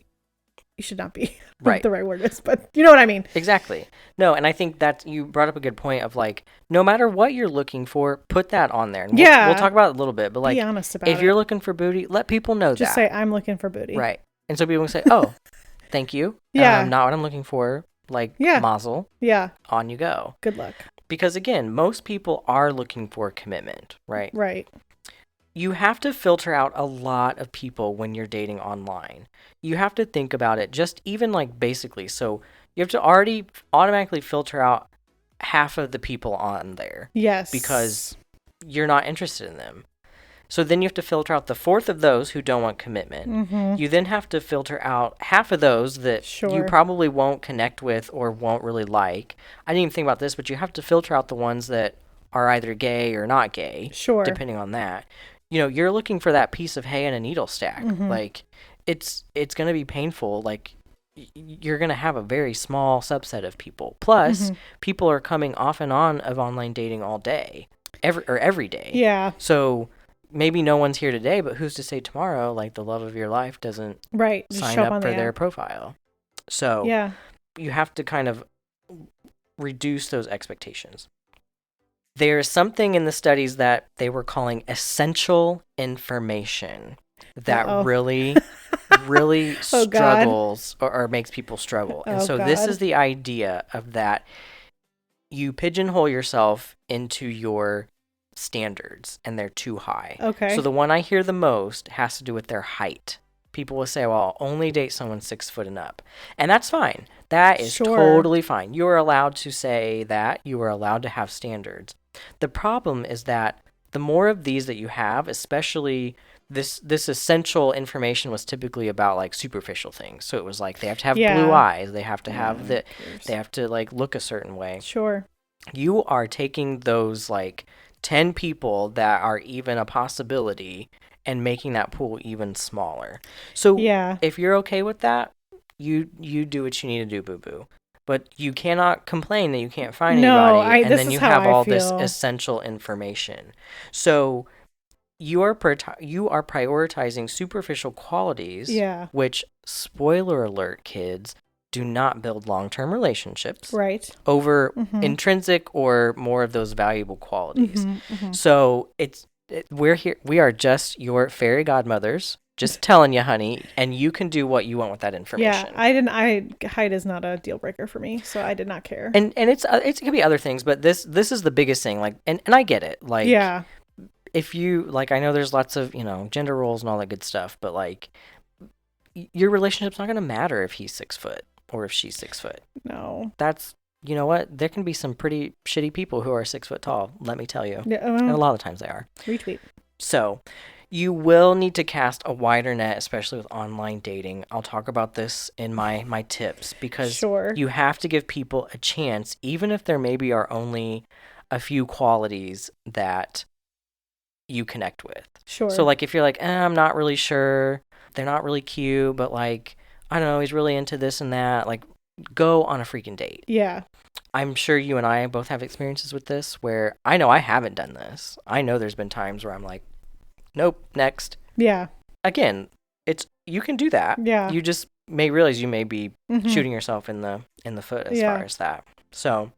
should not be. Right. The right word is, but you know what I mean. Exactly. No, and I think that you brought up a good point of like, no matter what you're looking for, put that on there. And Yeah. we'll talk about it a little bit, but like, Be honest about if you're looking for booty, let people know just that. say I'm looking for booty. Right. And so people can say, oh, thank you. Yeah. Not what I'm looking for. Like, Yeah. mazel. Yeah. On you go. Good luck. Because again, most people are looking for commitment, right? Right. You have to filter out a lot of people when you're dating online. You have to think about it just even like basically. So you have to already automatically filter out half of the people on there. Yes. Because you're not interested in them. So then you have to filter out the fourth of those who don't want commitment. Mm-hmm. You then have to filter out half of those that you probably won't connect with or won't really like. I didn't even think about this, but you have to filter out the ones that are either gay or not gay. Sure. Depending on that. You know, you're looking for that piece of hay in a needle stack. Mm-hmm. Like, it's going to be painful. Like, you're going to have a very small subset of people. Plus, people are coming off and on of online dating all day. Every day. Yeah. So maybe no one's here today, but who's to say tomorrow, like the love of your life doesn't sign up for their profile. So yeah, you have to kind of reduce those expectations. There's something in the studies that they were calling essential information that really struggles or makes people struggle. And so this is the idea of that you pigeonhole yourself into your standards and they're too high. Okay. So the one I hear the most has to do with their height. People will say, well, I'll only date someone 6 foot and up. And that's fine. That is totally fine. You are allowed to say that. You are allowed to have standards. The problem is that the more of these that you have, especially this essential information was typically about like superficial things. So it was like they have to have blue eyes. They have to have they have to like look a certain way. Sure. You are taking those like 10 people that are even a possibility and making that pool even smaller. So if you're okay with that, you do what you need to do, boo-boo. But you cannot complain that you can't find anybody, and then you have all this essential information. So you are prioritizing superficial qualities, which, spoiler alert, kids, do not build long-term relationships over intrinsic or more of those valuable qualities. So we are just your fairy godmothers, just telling you, honey, and you can do what you want with that information. Height is not a deal breaker for me, so I did not care. And it could be other things, but this is the biggest thing. Like, and I get it. Like, if you like, I know there's lots of gender roles and all that good stuff, but like, your relationship's not going to matter if he's 6 foot. Or if she's 6 foot. No. That's, you know what? There can be some pretty shitty people who are 6 foot tall, let me tell you. And a lot of times they are. Retweet. So, you will need to cast a wider net, especially with online dating. I'll talk about this in my tips because you have to give people a chance, even if there maybe are only a few qualities that you connect with. Sure. So, like, if you're like, I'm not really sure, they're not really cute, but like, I don't know, he's really into this and that. Like, go on a freaking date. Yeah. I'm sure you and I both have experiences with this where I know I haven't done this. I know there's been times where I'm like, nope, next. Yeah. Again, you can do that. Yeah. You just may realize you may be shooting yourself in the foot as far as that. So,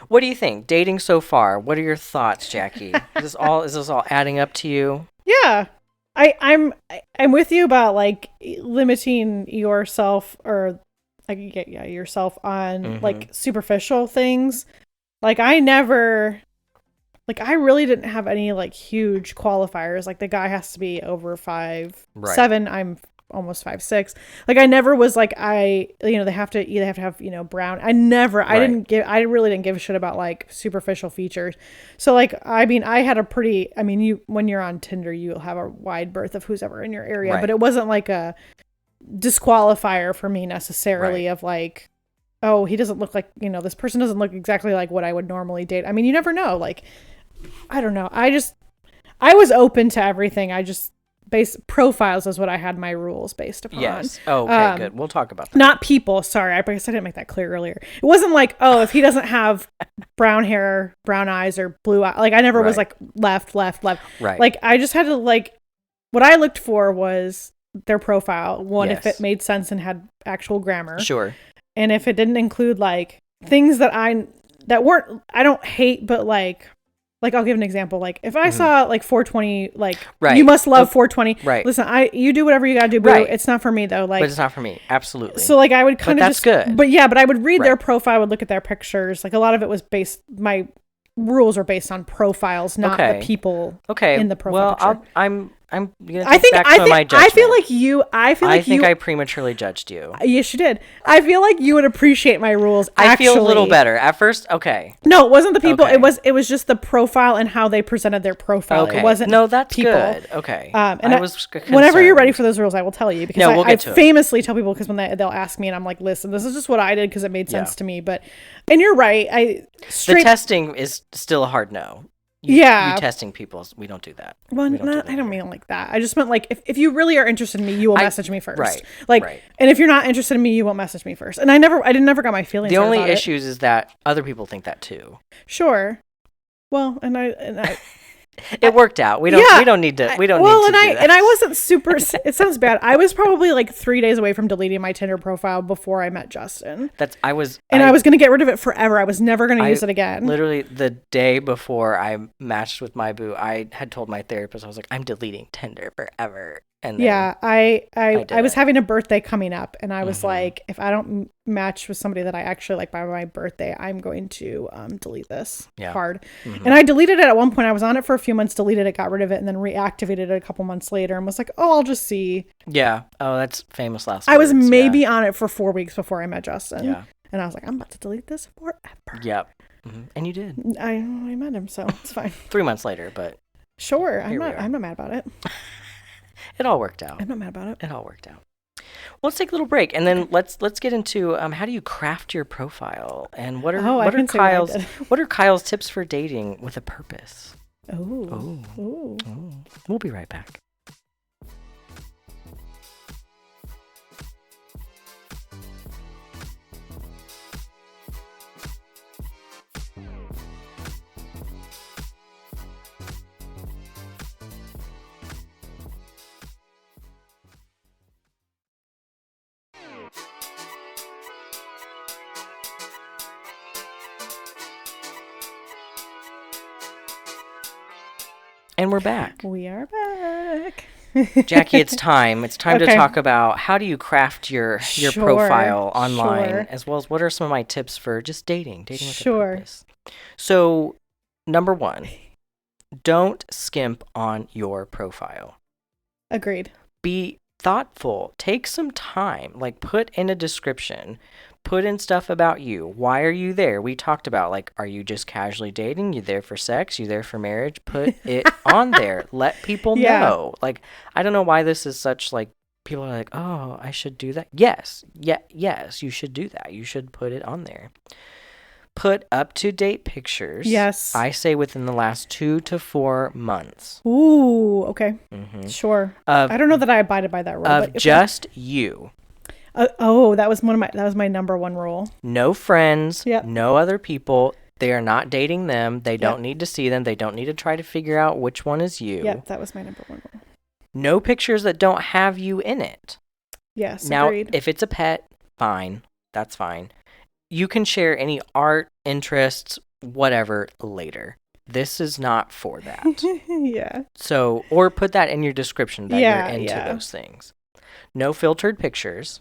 what do you think? Dating so far, what are your thoughts, Jackie? Is this all adding up to you? Yeah. I'm with you about like limiting yourself or like yourself on like superficial things. Like I never, like I really didn't have any like huge qualifiers. Like the guy has to be over 5'7". I'm almost 5'6". Like I never was like they have to either have brown. I really didn't give a shit about like superficial features. So like I had a pretty, you when you're on Tinder you'll have a wide berth of who's ever in your area, but it wasn't like a disqualifier for me necessarily of like, oh, he doesn't look like, this person doesn't look exactly like what I would normally date. You never know. Like, I don't know. I was open to everything. I just profiles is what I had my rules based upon. Yes. Oh, okay, good. We'll talk about that. Not people. Sorry. I guess I didn't make that clear earlier. It wasn't like, oh, if he doesn't have brown hair, brown eyes, or blue eyes. Like I never was like left. Right. Like I just had to like, what I looked for was their profile. One, if it made sense and had actual grammar. Sure. And if it didn't include like things that I don't hate, but like I'll give an example. Like if I saw like 420, like you must love 420. Right. Listen, you do whatever you gotta do, boo. Right. It's not for me though. Like, but it's not for me. Absolutely. So like I would kind of that's good. But yeah, but I would read their profile, would look at their pictures. Like a lot of it was my rules are based on profiles, not the people in the profile picture. I'm gonna take back some of my judgment. I think I prematurely judged you. Yes, you did. I feel like you would appreciate my rules. I feel a little better at first. Okay. No, it wasn't the people. Okay. It was just the profile and how they presented their profile. Okay. It wasn't. No, that's people. Good. Okay. And I was whenever you're ready for those rules, I will tell you because I famously tell people because when they'll ask me and I'm like, listen, this is just what I did because it made sense to me. But and you're right. The testing is still a hard no. You testing people. We don't do that. Well, I don't mean it like that. I just meant like if you really are interested in me, you will message me first. Right. Like, and if you're not interested in me, you won't message me first. And I never got my feelings. The only issues is that other people think that too. Sure. Well, and I it worked out. We don't need to. We don't need to do that. And I wasn't super. It sounds bad. I was probably like 3 days away from deleting my Tinder profile before I met Justin. I was going to get rid of it forever. I was never going to use it again. Literally the day before I matched with my boo, I had told my therapist, I was like, I'm deleting Tinder forever. And then I was having a birthday coming up, and I was like, if I don't match with somebody that I actually like by my birthday, I'm going to delete this card. Mm-hmm. And I deleted it at one point. I was on it for a few months, deleted it, got rid of it, and then reactivated it a couple months later, and was like, oh, I'll just see. Yeah. Oh, that's famous last words. I was maybe on it for 4 weeks before I met Justin. Yeah. And I was like, I'm about to delete this forever. Yep. Mm-hmm. And you did. I met him, so it's fine. 3 months later, but sure. I'm not mad about it. It all worked out. I'm not mad about it. It all worked out. Well, let's take a little break, and then let's get into how do you craft your profile, and what are Kyle's tips for dating with a purpose? Oh. We'll be right back. And we're back. We are back. Jackie, it's time. It's time to talk about how do you craft your profile online, as well as what are some of my tips for just dating with a purpose. So, number 1, don't skimp on your profile. Agreed. Be thoughtful. Take some time. Like, put in a description. Put in stuff about you. Why are you there? We talked about, like, are you just casually dating? You there for sex? You there for marriage? Put it on there. Let people know. Like, I don't know why this is such, like, people are like, oh, I should do that. Yes, you should do that. You should put it on there. Put up-to-date pictures. Yes. I say within the last 2 to 4 months. Ooh, okay. Mm-hmm. Sure. I don't know that I abided by that rule. Of just you. That was my number 1 rule. No friends, no other people. They are not dating them. They don't need to see them. They don't need to try to figure out which one is you. Yep, that was my number 1 rule. No pictures that don't have you in it. Yes, now, agreed. If it's a pet, fine. That's fine. You can share any art, interests, whatever later. This is not for that. Yeah. So, or put that in your description that you're into those things. No filtered pictures.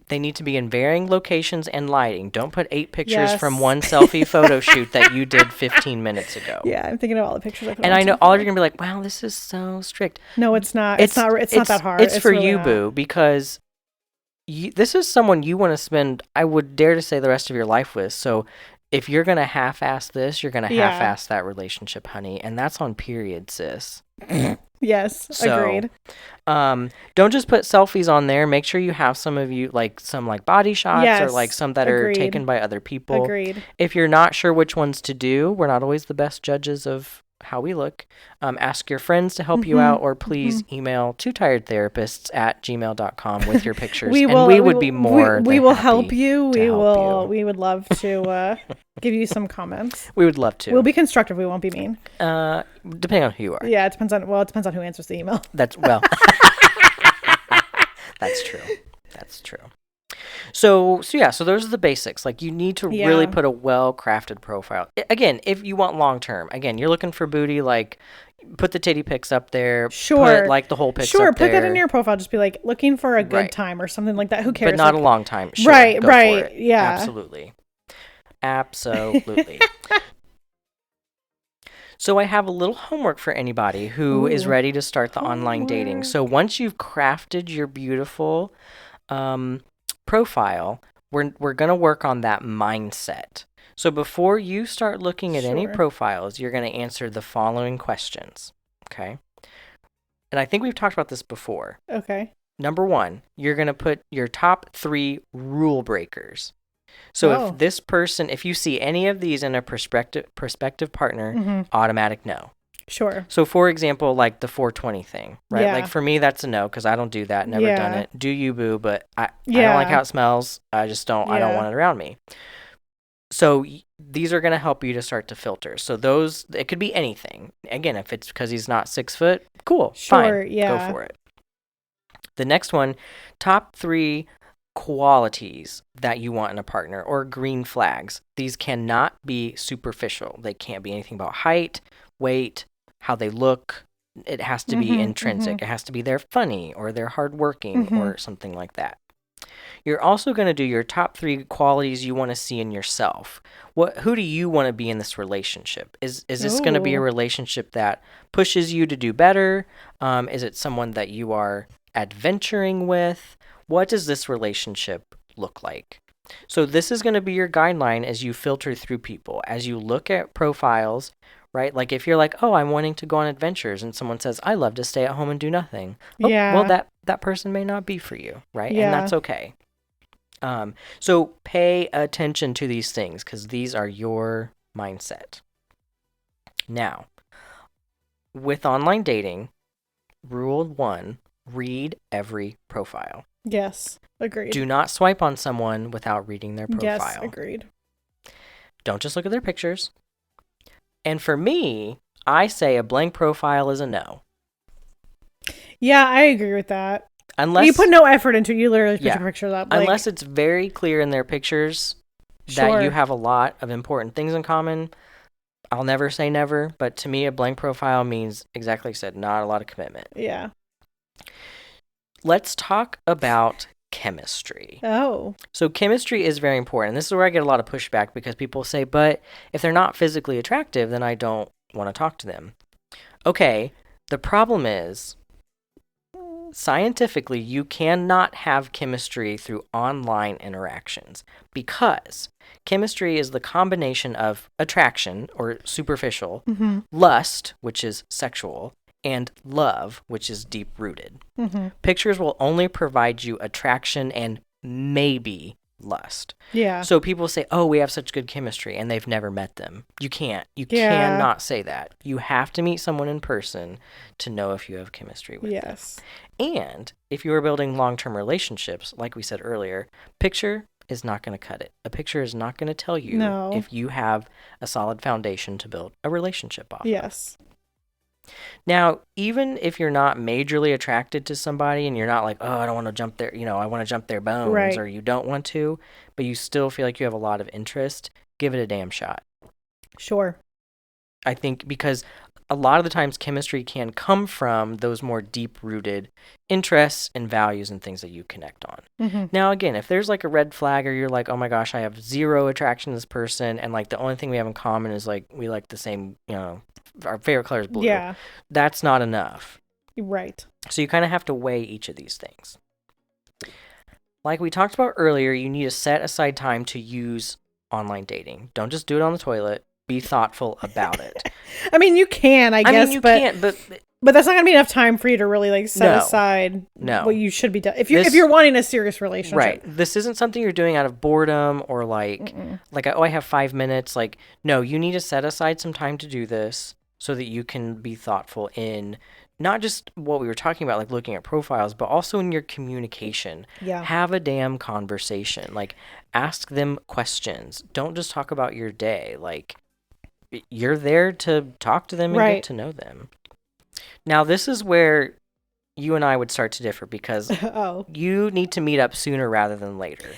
They need to be in varying locations and lighting. Don't put 8 pictures Yes. from one selfie photo shoot that you did 15 minutes ago. Yeah, I'm thinking of all the pictures I put And on I know Tinder. all of you are going to be like, wow, this is so strict. No, it's not. It's not that hard. It's for really you, not. boo, because this is someone you want to spend, I would dare to say, the rest of your life with. So if you're going to half-ass this, you're going to half-ass that relationship, honey. And that's on period, sis. Yes, agreed. Don't just put selfies on there. Make sure you have some body shots or like some that are taken by other people. Agreed. If you're not sure which ones to do, we're not always the best judges of how we look. Ask your friends to help you out, or please email twottiredtherapists@gmail.com with your pictures. We would be more we than will happy help you. to help you. We would love to give you some comments. We would love to. We'll be constructive. We won't be mean. Depending on who you are. Yeah, it depends on who answers the email. That's true. So those are the basics. Like, you need to really put a well-crafted profile. Again, if you want long-term, again, you're looking for booty, like, put the titty pics up there. Sure. Put, like, the whole pics up Sure, there. put that in your profile. Just be like, looking for a good time or something like that. Who cares? But not a long time. Sure, right. Go for it. Yeah. Absolutely. So I have a little homework for anybody who is ready to start the online dating. So once you've crafted your beautiful profile, we're going to work on that mindset. So before you start looking at any profiles, you're going to answer the following questions, okay? And I think we've talked about this before. Okay. Number 1, you're going to put your top 3 rule breakers. So if you see any of these in a prospective partner, automatic no. Sure. So, for example, like the 420 thing, right? Yeah. Like, for me, that's a no, because I don't do that. Never done it. Do you, boo? But I don't like how it smells. I just don't. I don't want it around me. So these are going to help you to start to filter. So it could be anything. Again, if it's because he's not 6 foot, cool. Sure. Fine. Yeah. Go for it. The next one, top 3 qualities that you want in a partner, or green flags. These cannot be superficial. They can't be anything about height, weight, how they look. It has to be intrinsic. It has to be they're funny, or they're hardworking, or something like that. You're also going to do your top 3 qualities you want to see in yourself. Who do you want to be in this relationship? Is this going to be a relationship that pushes you to do better? Is it someone that you are adventuring with? What does this relationship look like? So this is going to be your guideline as you filter through people, as you look at profiles, right? Like, if you're like, oh, I'm wanting to go on adventures, and someone says, I love to stay at home and do nothing. Well, that person may not be for you, right? And that's okay. So pay attention to these things, because these are your mindset. Now, with online dating, rule 1, read every profile. Yes, agreed. Do not swipe on someone without reading their profile. Yes, agreed. Don't just look at their pictures. And for me, I say a blank profile is a no. Yeah, I agree with that. Unless you put no effort into it, you literally put your pictures up. Like, unless it's very clear in their pictures that you have a lot of important things in common. I'll never say never, but to me, a blank profile means, exactly like I said, not a lot of commitment. Yeah. Let's talk about chemistry. Oh. So chemistry is very important. This is where I get a lot of pushback, because people say, but if they're not physically attractive, then I don't want to talk to them. Okay, the problem is, scientifically, you cannot have chemistry through online interactions, because chemistry is the combination of attraction, or superficial, lust, which is sexual, and love, which is deep-rooted. Pictures will only provide you attraction and maybe lust. Yeah. So people say, oh, we have such good chemistry, and they've never met them. You can't. You cannot say that. You have to meet someone in person to know if you have chemistry with them. And if you are building long-term relationships, like we said earlier, picture is not going to cut it. A picture is not going to tell you if you have a solid foundation to build a relationship off. Yes. Now, even if you're not majorly attracted to somebody, and you're not like, oh, I don't want to jump their, I want to jump their bones, or you don't want to, but you still feel like you have a lot of interest, give it a damn shot. Sure. I think because a lot of the times chemistry can come from those more deep-rooted interests and values and things that you connect on. Mm-hmm. Now, again, if there's like a red flag or you're like, oh my gosh, I have zero attraction to this person, and like the only thing we have in common is like we like the same, our favorite color is blue. Yeah. That's not enough. Right. So you kind of have to weigh each of these things. Like we talked about earlier, you need to set aside time to use online dating. Don't just do it on the toilet. Be thoughtful about it. I mean, you can, I guess, you but can't, but that's not gonna be enough time for you to really like set aside what you should be doing if you're wanting a serious relationship. Right. This isn't something you're doing out of boredom or like I have 5 minutes. Like, no, you need to set aside some time to do this so that you can be thoughtful in not just what we were talking about, like looking at profiles, but also in your communication. Yeah. Have a damn conversation. Like, ask them questions. Don't just talk about your day. Like, you're there to talk to them and get to know them. Now, this is where you and I would start to differ because you need to meet up sooner rather than later.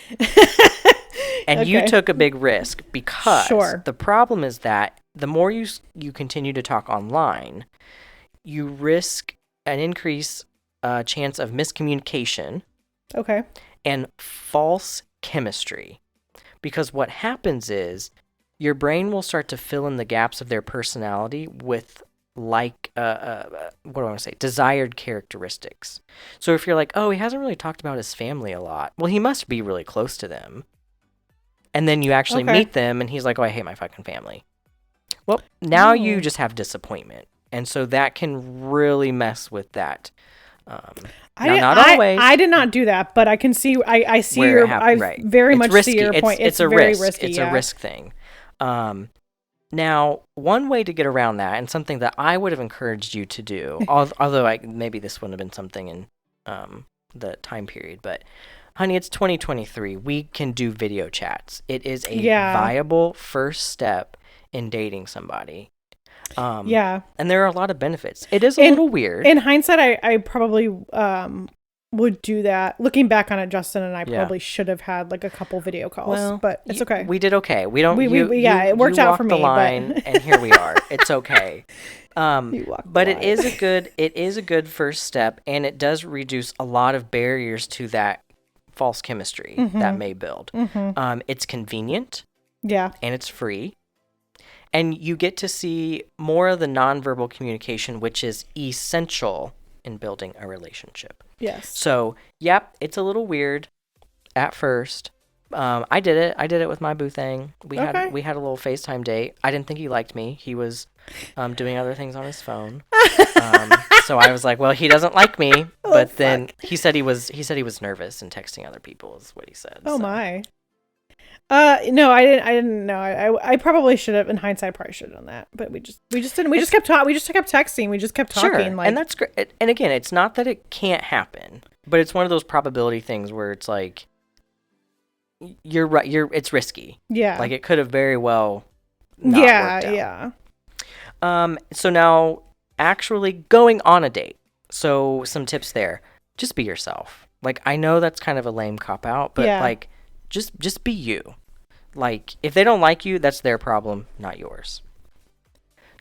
And you took a big risk because the problem is that the more you continue to talk online, you risk an increased chance of miscommunication and false chemistry. Because what happens is your brain will start to fill in the gaps of their personality with desired characteristics. So if you're like, oh, he hasn't really talked about his family a lot, well, he must be really close to them. And then you actually meet them and he's like, oh, I hate my fucking family. Well, now you just have disappointment. And so that can really mess with that. Not always. I did not do that, but I can see, I see very much risky. See your point. It's a very risk. Risky, it's a risk thing. Now, one way to get around that, and something that I would have encouraged you to do, although maybe this wouldn't have been something in the time period, but honey, it's 2023. We can do video chats. It is a viable first step in dating somebody. And there are a lot of benefits. It is a little weird. In hindsight, I probably would do that. Looking back on it, Justin and I probably should have had like a couple video calls, but it's okay. We did okay. We don't. It worked out for me. The line, and here we are. It's okay. But it is a good first step, and it does reduce a lot of barriers to that false chemistry that may build. It's convenient. Yeah. And it's free. And you get to see more of the nonverbal communication, which is essential in building a relationship. Yes. So, it's a little weird at first. I did it with my boo thing. We had a little FaceTime date. I didn't think he liked me. He was doing other things on his phone. So I was like, well, he doesn't like me. But then he said he was nervous and texting other people is what he said. Oh my. No, I didn't know. I probably should have, in hindsight, I probably should have done that, but we just didn't. We just kept talking. We just kept texting. We just kept talking. Sure. And that's great. And again, it's not that it can't happen, but it's one of those probability things where it's like, you're right. It's risky. Yeah. Like it could have very well not worked out. Yeah. So now actually going on a date. So some tips there. Just be yourself. Like, I know that's kind of a lame cop out, but like, just be you. Like, if they don't like you, that's their problem, not yours.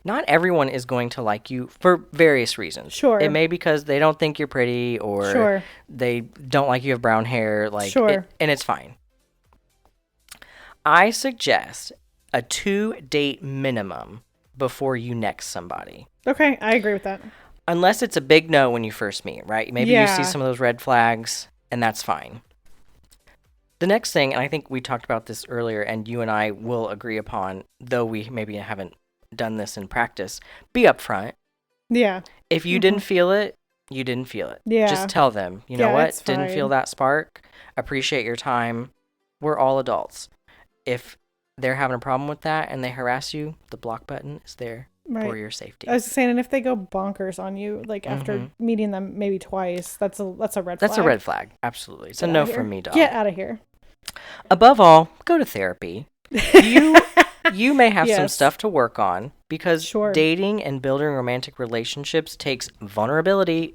Not everyone is going to like you for various reasons. Sure. It may be because they don't think you're pretty or they don't like you have brown hair. Like, and it's fine. I suggest a 2-date minimum before you next somebody. Okay, I agree with that. Unless it's a big no when you first meet, right? Maybe you see some of those red flags, and that's fine. The next thing, and I think we talked about this earlier, and you and I will agree upon, though we maybe haven't done this in practice, be upfront. Yeah. If you didn't feel it, you didn't feel it. Yeah. Just tell them, you know what? Didn't feel that spark. Appreciate your time. We're all adults. If they're having a problem with that and they harass you, the block button is there for your safety. I was saying, and if they go bonkers on you, like after meeting them maybe twice, that's a red flag. That's a red flag. Absolutely. It's a no from me, dog. Get out of here. Above all, go to therapy. You may have some stuff to work on because dating and building romantic relationships takes vulnerability,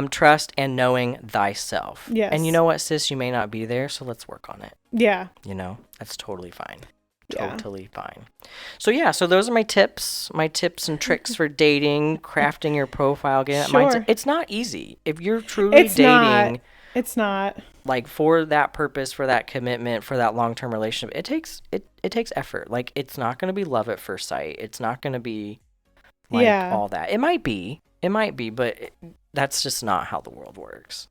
trust, and knowing thyself. Yes. And you know what, sis? You may not be there, so let's work on it. Yeah. You know, that's totally fine. Yeah. Totally fine. So yeah, so those are my tips and tricks for dating, crafting your profile, getting that mindset. Sure. It's not easy. If you're truly It's dating, not. It's not. like for that purpose, for that commitment, for that long-term relationship, it takes effort. Like it's not going to be love at first sight. It's not going to be like Yeah. all that. It might be, but that's just not how the world works.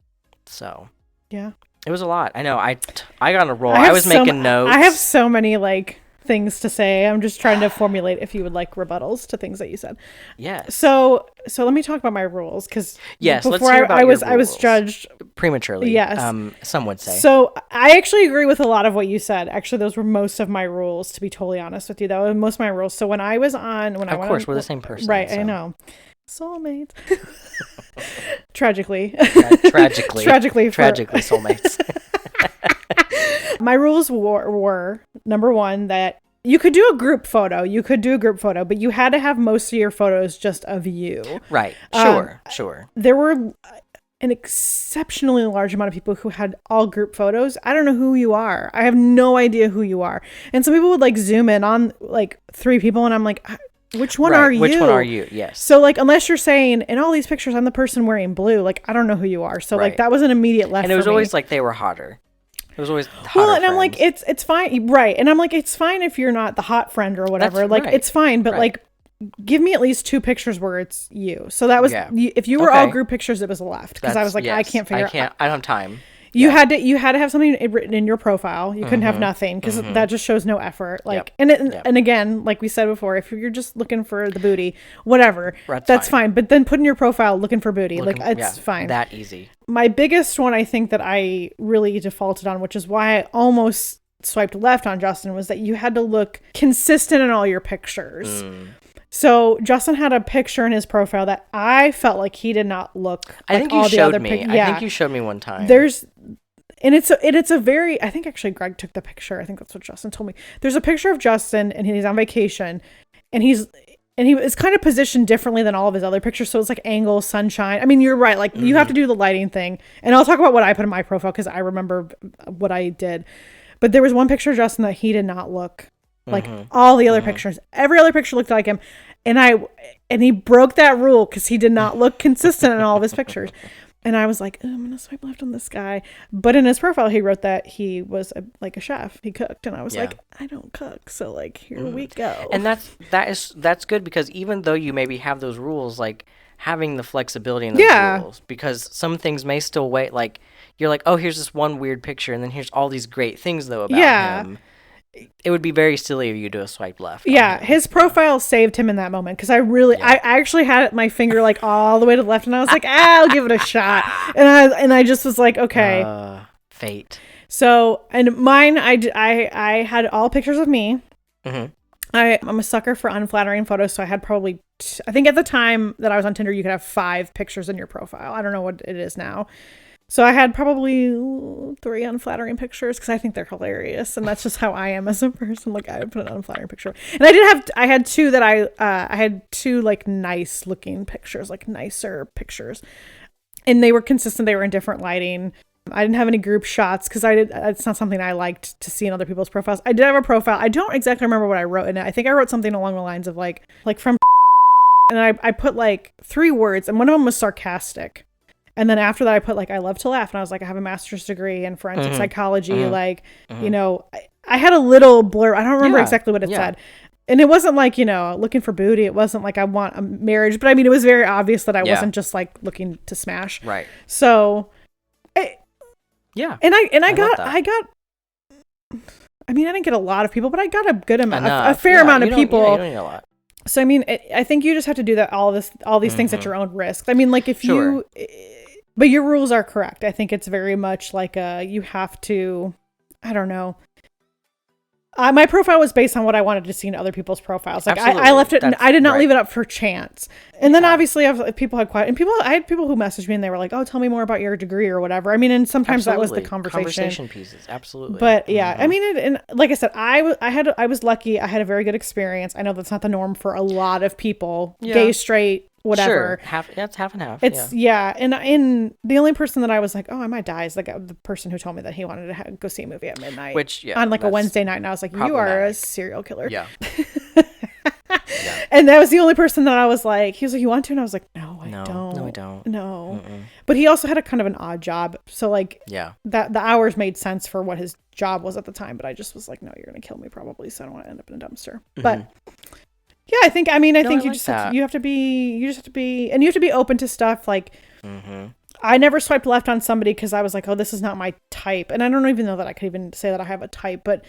So Yeah. it was a lot. I know. I got on a roll. I I was making notes. I have so many like things to say. I'm just trying to formulate if you would like rebuttals to things that you said. Yes. So let me talk about my rules because Yes, let's before hear about I your was rules. judged Prematurely. Yes. Some would say. So I actually agree with a lot of what you said. Actually, those were most of my rules. To be totally honest with you, that was most of my rules. So when I was on, of course, we're the same person. right? So. I know. Soulmates. Tragically. Tragically, soulmates. My rules were number one, that you could do a group photo. But you had to have most of your photos just of you. Right. Sure. There were an exceptionally large amount of people who had all group photos. I don't know who you are. I have no idea who you are. And some people would like zoom in on like 3 people, and I'm like, which one are you? Which one are you? Yes. So like, unless you're saying in all these pictures I'm the person wearing blue, like I don't know who you are. So like that was an immediate left. And it was for me. always like they were hotter. It was always hotter. Well, and I'm like, it's fine, right? And I'm like, it's fine if you're not the hot friend or whatever. That's like right. it's fine, but like, give me at least 2 pictures where it's you. So that was if you were all group pictures, it was left because I was like, I can't figure. I don't have time. You had to have something written in your profile. You couldn't have nothing because that just shows no effort. Like, and again, like we said before, if you're just looking for the booty, whatever, that's fine. But then put in your profile looking for booty, it's fine. That easy. My biggest one, I think that I really defaulted on, which is why I almost swiped left on Justin, was that you had to look consistent in all your pictures. So Justin had a picture in his profile that I felt like he did not look like I think all you the showed other me. pictures. I think you showed me one time. It's a very, I think actually Greg took the picture. I think that's what Justin told me. There's a picture of Justin and he's on vacation and he is kind of positioned differently than all of his other pictures. So it's like angle, sunshine. I mean, you're right. Like you have to do the lighting thing. And I'll talk about what I put in my profile because I remember what I did. But there was one picture of Justin that he did not look like all the other pictures. Every other picture looked like him. And he broke that rule because he did not look consistent in all of his pictures. And I was like, I'm going to swipe left on this guy. But in his profile, he wrote that he was a chef. He cooked. And I was like, I don't cook. So like, here we go. And that's good because even though you maybe have those rules, like having the flexibility in those rules, because some things may still wait. Like you're like, oh, here's this one weird picture. And then here's all these great things though about him. It would be very silly of you to swipe left. Yeah, his profile saved him in that moment because I actually had my finger like all the way to the left, and I was like, I'll give it a shot. And I just was like, okay, fate. So and mine, I had all pictures of me. I'm a sucker for unflattering photos, so I had probably I think at the time that I was on Tinder, you could have 5 pictures in your profile. I don't know what it is now. So I had probably 3 unflattering pictures because I think they're hilarious, and that's just how I am as a person. Like I would put an unflattering picture, and I had 2 that I had 2 like nice looking pictures, like nicer pictures, and they were consistent. They were in different lighting. I didn't have any group shots because it's not something I liked to see in other people's profiles. I did have a profile. I don't exactly remember what I wrote in it. I think I wrote something along the lines of like from, and I put like 3 words, and one of them was sarcastic. And then after that, I put like, I love to laugh. And I was like, I have a master's degree in forensic psychology. You know, I had a little blur. I don't remember exactly what it said. And it wasn't like, you know, looking for booty. It wasn't like I want a marriage. But I mean, it was very obvious that I wasn't just like looking to smash. Right. So, And I got, I mean, I didn't get a lot of people, but I got a good amount, a fair amount of people. You don't need a lot. So, I mean, I think you just have to do that, all these things at your own risk. I mean, like if you... But your rules are correct. I think it's very much like you have to, I don't know. My profile was based on what I wanted to see in other people's profiles. Like I left it, I did not leave it up for chance. And then obviously people had I had people who messaged me and they were like, oh, tell me more about your degree or whatever. I mean, and sometimes that was the conversation pieces. Absolutely. But yeah, I mean, and like I said, I was lucky. I had a very good experience. I know that's not the norm for a lot of people, gay, straight, whatever. Sure. It's half and half. It's yeah. And the only person that I was like, oh, I might die is like the person who told me that he wanted to go see a movie at midnight, which on like a Wednesday night, and I was like, you are a serial killer. Yeah. And that was the only person that I was like, he was like, you want to? And I was like, no, I don't. No, I don't. No. But he also had a kind of an odd job. So like, yeah, that the hours made sense for what his job was at the time. But I just was like, no, you're going to kill me probably. So I don't want to end up in a dumpster. But yeah, I think you just have to be, and you have to be open to stuff. Like, I never swiped left on somebody because I was like, oh, this is not my type. And I don't even know that I could even say that I have a type, but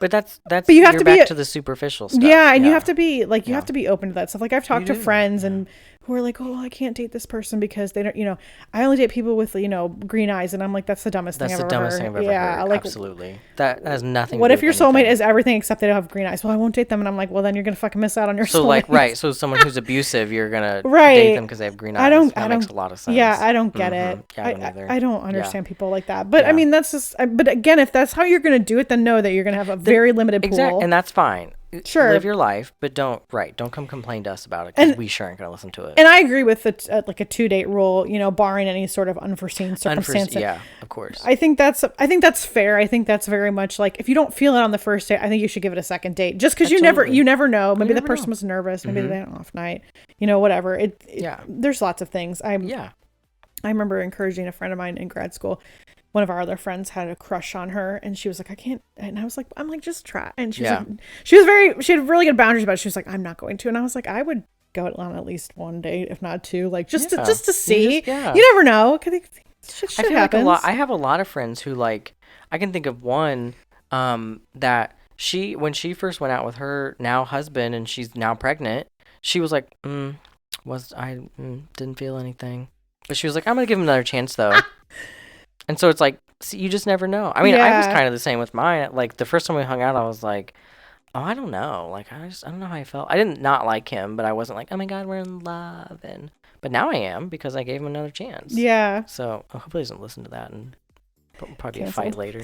that's but you have to be back to the superficial stuff. Yeah, and you have to be like, you have to be open to that stuff. Like, I've talked to friends and who are like, oh, I can't date this person because they don't, I only date people with, green eyes. And I'm like, that's the dumbest thing I've ever heard. Yeah, like, absolutely. That has nothing what to if do your with anything. soulmate is everything except they don't have green eyes? Well, I won't date them. And I'm like, well, then you're going to fucking miss out on your soulmate. So like, right. So someone who's abusive, you're going to date them because they have green eyes. That makes a lot of sense. Yeah, I don't get it. Yeah, I don't understand people like that. But I mean, that's just, but again, if that's how you're going to do it, then know that you're going to have a very limited pool. Exactly. And that's fine. Sure. Live your life, but don't come complain to us about it because we sure aren't going to listen to it. And I agree with like a 2-date rule, barring any sort of unforeseen circumstance. Yeah, of course. I think that's fair. I think that's very much like, if you don't feel it on the first date, I think you should give it a second date. Just because you never know. Maybe the person was nervous. Maybe they had an off night. Whatever. There's lots of things. I remember encouraging a friend of mine in grad school. One of our other friends had a crush on her, and she was like, I can't. And I was like, I'm like, just try. And she was like, she had really good boundaries about it. She was like, I'm not going to. And I was like, I would go on at least one date, if not two, like just to see. You never know. Shit happens. Like I have a lot of friends who, like, I can think of one that when she first went out with her now husband and she's now pregnant, she was like, didn't feel anything. But she was like, I'm going to give him another chance though. And so it's like, see, you just never know. I mean, I was kind of the same with mine. Like, the first time we hung out, I was like, oh, I don't know. Like, I don't know how I felt. I didn't not like him, but I wasn't like, oh my God, we're in love. But now I am because I gave him another chance. Yeah. So hopefully he doesn't listen to that and probably a fight later.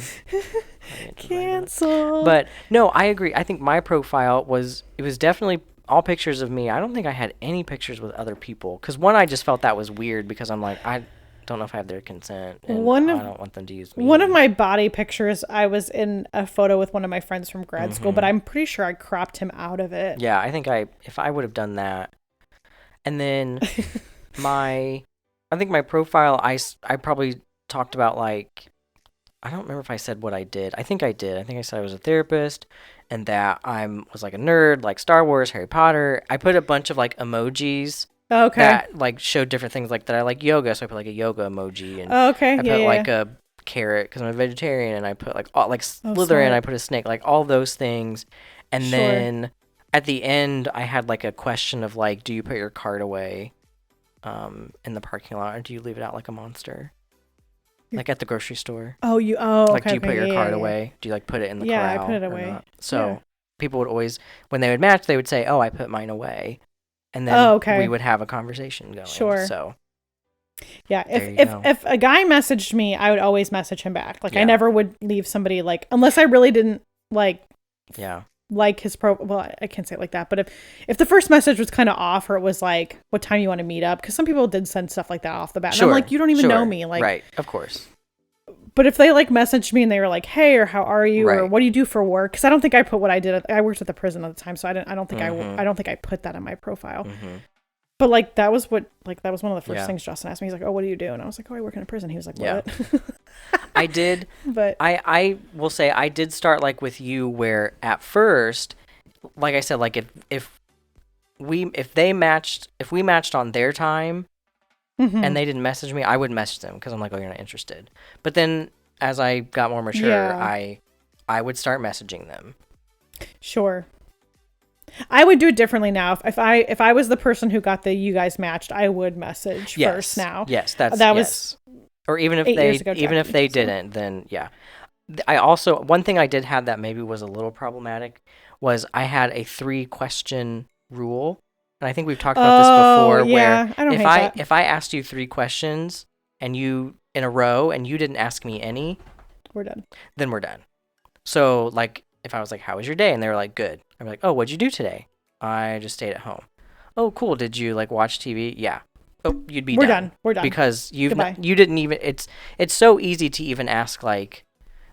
Cancel. But no, I agree. I think my profile it was definitely all pictures of me. I don't think I had any pictures with other people. Because I just felt that was weird because I'm like, I don't know if I have their consent, and I don't want them to use me. One of my body pictures, I was in a photo with one of my friends from grad school, but I'm pretty sure I cropped him out of it. Yeah, I think if I would have done that, and then I think my profile, I probably talked about, like, I don't remember if I said what I did. I think I did. I think I said I was a therapist, and that was like a nerd, like Star Wars, Harry Potter. I put a bunch of like emojis. Okay. That like showed different things, like that I like yoga, so I put like a yoga emoji, and I put like a carrot because I'm a vegetarian, and I put like Slytherin, I put a snake, like all those things, and then at the end I had like a question of like, do you put your card away in the parking lot, or do you leave it out like a monster, like at the grocery store? Do you put your card away? Do you like put it in the corral? Yeah, I put it away. So people would always, when they would match, they would say, oh, I put mine away. And then we would have a conversation going. Sure. So, yeah, if a guy messaged me, I would always message him back. Like, I never would leave somebody, like, unless I really didn't like his well, I can't say it like that. But if the first message was kind of off, or it was like, what time you want to meet up? Because some people did send stuff like that off the bat. And I'm like, you don't even know me. Like, right, of course. But if they like messaged me and they were like, hey, or how are you, or what do you do for work? Because I don't think I put what I did. I worked at the prison at the time, so I don't think I put that in my profile. But like that was one of the first things Justin asked me. He's like, oh, what do you do? And I was like, oh, I work in a prison. He was like, what? I did, but I will say I did start like with you, where at first, like I said, like if we matched on their time. And they didn't message me, I would message them because I'm like, oh, you're not interested. But then as I got more mature, I would start messaging them. Sure. I would do it differently now. If I was the person who got you guys matched, I would message first now. Yes, that was. Or even if they didn't, then yeah. I also, one thing I did have that maybe was a little problematic was I had a 3-question rule. And I think we've talked about this before, where if I asked you 3 questions and you in a row and you didn't ask me any, we're done. Then we're done. So like if I was like, how was your day? And they were like, good. I'm like, oh, what'd you do today? I just stayed at home. oh, cool. Did you like watch TV? Yeah. Oh, you'd be We're done. done. We're done. Because Goodbye. you didn't even, it's so easy to even ask like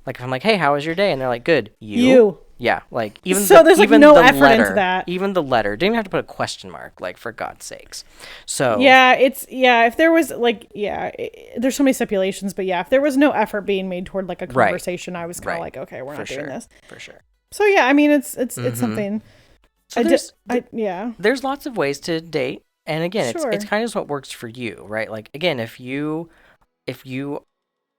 if I'm like, hey, how was your day? And they're like, good. You? Yeah, like So there's like even no the effort letter, into that. even the letter didn't even have to put a question mark, like for God's sakes. So Yeah, if there was like there's so many stipulations, but yeah, if there was no effort being made toward like a conversation, I was kind of like, okay, we're not doing this for sure. So yeah, I mean it's something. So yeah. There's lots of ways to date, and again, Sure. it's kind of what works for you, right? Like again, if you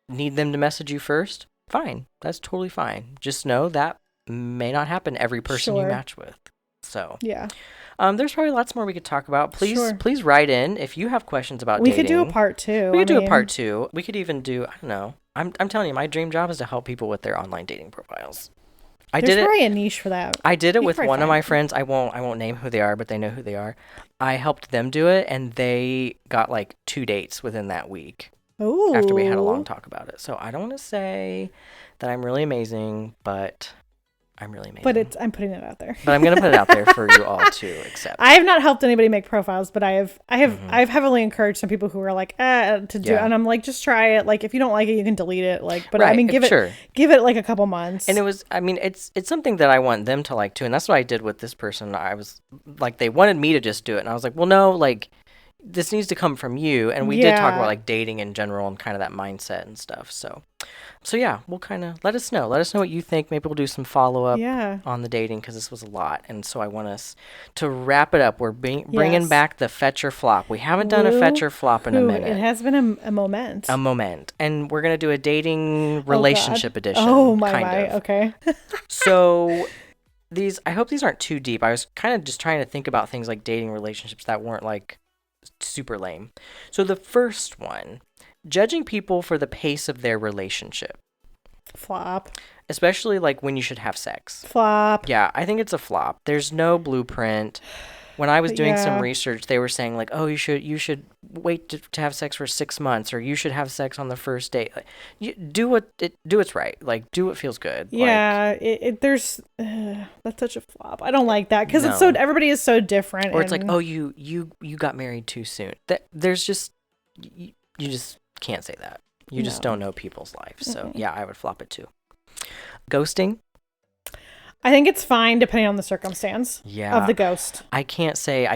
need them to message you first, fine, that's totally fine. Just know that may not happen every person you match with. So yeah. There's probably lots more we could talk about. Please, Sure. please write in if you have questions about We dating. could do a part 2. We could do a part 2. We could even do, I don't know. I'm telling you, my dream job is to help people with their online dating profiles. There's probably a niche for that. I did it with one of my friends. I won't name who they are, but they know who they are. I helped them do it, and they got like 2 dates within that week. Ooh. After we had a long talk about it. So I don't want to say that I'm really amazing, but I'm really amazing. But I'm putting it out there. But I'm gonna put it out there for you all to accept. I have not helped anybody make profiles, but I've heavily encouraged some people who are like to do, and I'm like, just try it. Like if you don't like it, you can delete it. Like, but I mean, give it like a couple months. And it was, I mean, it's something that I want them to like too, and that's what I did with this person. I was like, they wanted me to just do it, and I was like, well, no, like this needs to come from you. And we did talk about like dating in general and kind of that mindset and stuff. So yeah, we'll kind of let us know what you think. Maybe we'll do some follow-up on the dating, because this was a lot. And so I want us to wrap it up. We're bringing back the fetch or flop. We haven't done a fetch or flop in a minute. It has been a moment. And we're going to do a dating relationship edition. Oh my. Okay. So I hope these aren't too deep. I was kind of just trying to think about things like dating relationships that weren't like super lame. So the first one, judging people for the pace of their relationship. Flop. Especially like when you should have sex. Flop. Yeah, I think it's a flop. There's no blueprint. When I was doing some research, they were saying like, oh, you should wait to have sex for 6 months, or you should have sex on the first date. Like, do what's right. Like, do what feels good. Yeah, like, there's that's such a flop. I don't like that, because it's so, everybody is so different. Or it's like, oh, you got married too soon. There's just you just can't say that. You just don't know people's lives. So yeah, I would flop it too. Ghosting. I think it's fine depending on the circumstance of the ghost. I can't say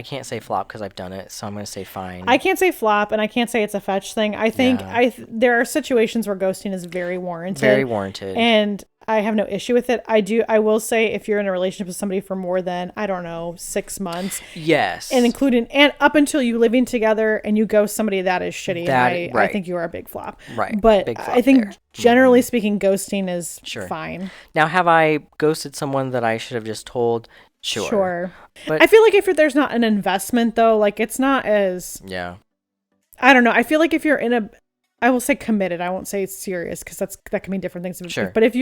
flop because I've done it, so I'm going to say fine. I can't say flop, and I can't say it's a fetch thing. I think there are situations where ghosting is very warranted. Very warranted. And I have no issue with it. I will say, if you're in a relationship with somebody for more than, I don't know, 6 months. Yes. And up until you living together and you ghost somebody, that is shitty. I think you are a big flop. Right. But big flop I think there. Generally speaking, ghosting is fine. Now, have I ghosted someone that I should have just told? Sure. But I feel like if there's not an investment, though, like it's not as... Yeah. I don't know. I feel like if you're in a... I will say committed. I won't say serious, because that can mean different things. Sure. But if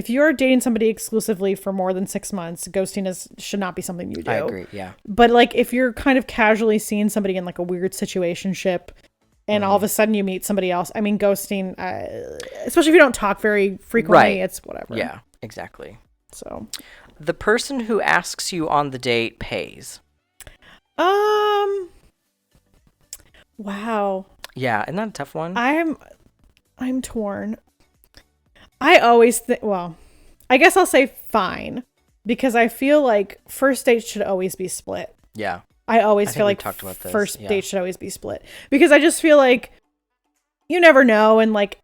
you're dating somebody exclusively for more than 6 months, ghosting should not be something you do. I agree. Yeah. But like if you're kind of casually seeing somebody in like a weird situationship, and all of a sudden you meet somebody else, I mean, ghosting, especially if you don't talk very frequently, it's whatever. Yeah. Exactly. So, the person who asks you on the date pays. Wow. Yeah, isn't that a tough one? I'm torn. I always well, I guess I'll say fine, because I feel like first dates should always be split. Yeah. I always feel like talked about this. First date should always be split, because I just feel like you never know, and like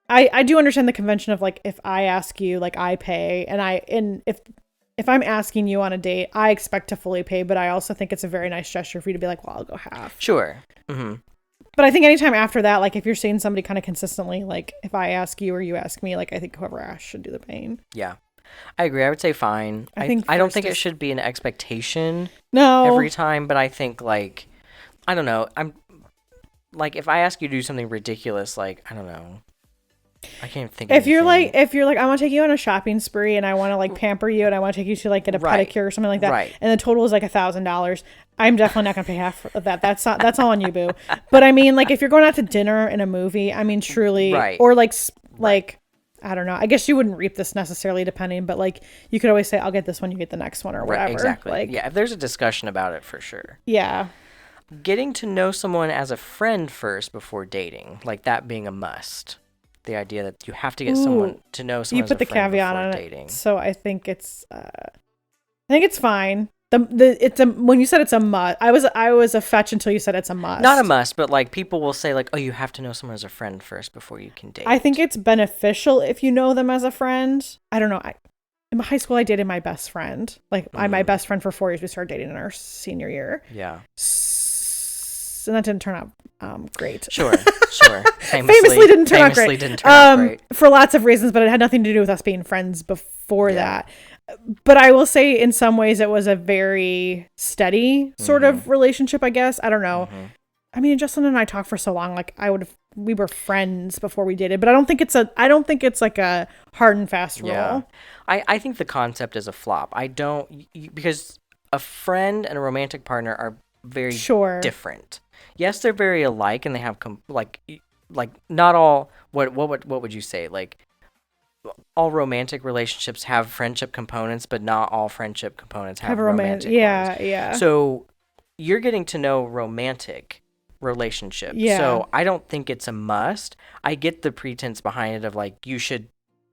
I do understand the convention of like, if I ask you, like I pay, and if I'm asking you on a date, I expect to fully pay, but I also think it's a very nice gesture for you to be like, well, I'll go half. Sure. Mm-hmm. But I think anytime after that, like if you're seeing somebody kind of consistently, like if I ask you or you ask me, like I think whoever asks should do the paying. Yeah. I agree. I would say fine. I don't think it should be an expectation every time, but I think like, I don't know. I'm like, if I ask you to do something ridiculous, like, I don't know. I can't think of if you're like, I want to take you on a shopping spree and I want to like pamper you and I want to take you to like get a pedicure or something like that. And the total is like $1,000. I'm definitely not going to pay half of that. That's all on you, boo. But I mean, like if you're going out to dinner and a movie, I mean, truly, or like I don't know. I guess you wouldn't reap this necessarily depending, but like you could always say, I'll get this one, you get the next one or whatever. Right, exactly. Like, yeah, if there's a discussion about it, for sure. Yeah. Getting to know someone as a friend first before dating, like that being a must. The idea that you have to get someone to know someone as a friend before dating. You put the caveat on it, so I think it's fine. When you said it's a must, I was a fetch until you said it's a must. Not a must, but like people will say like, oh, you have to know someone as a friend first before you can date. I think it's beneficial if you know them as a friend. I don't know. In high school, I dated my best friend. Like my best friend for 4 years. We started dating in our senior year. Yeah. And that didn't turn out great. Sure. Famously didn't turn out great. For lots of reasons, but it had nothing to do with us being friends before that. But I will say in some ways it was a very steady sort of relationship, I guess. I don't know. I mean, Justin and I talked for so long, like we were friends before we dated, but I don't think it's like a hard and fast rule. Yeah. I think the concept is a flop. Because a friend and a romantic partner are very different. Yes, they're very alike, and they have like not all. What would you say? Like all romantic relationships have friendship components, but not all friendship components have romantic. Yeah. So you're getting to know romantic relationships. Yeah. So I don't think it's a must. I get the pretense behind it of like you should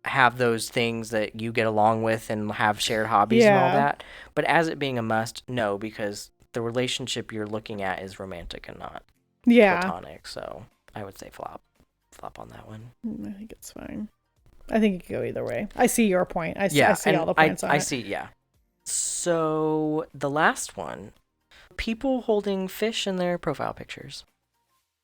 have those things that you get along with and have shared hobbies and all that. But as it being a must, no, because the relationship you're looking at is romantic and not platonic. So I would say flop on that one. I think it's fine. I think it could go either way. I see your point. I see all the points on it. I see, yeah. So the last one, people holding fish in their profile pictures.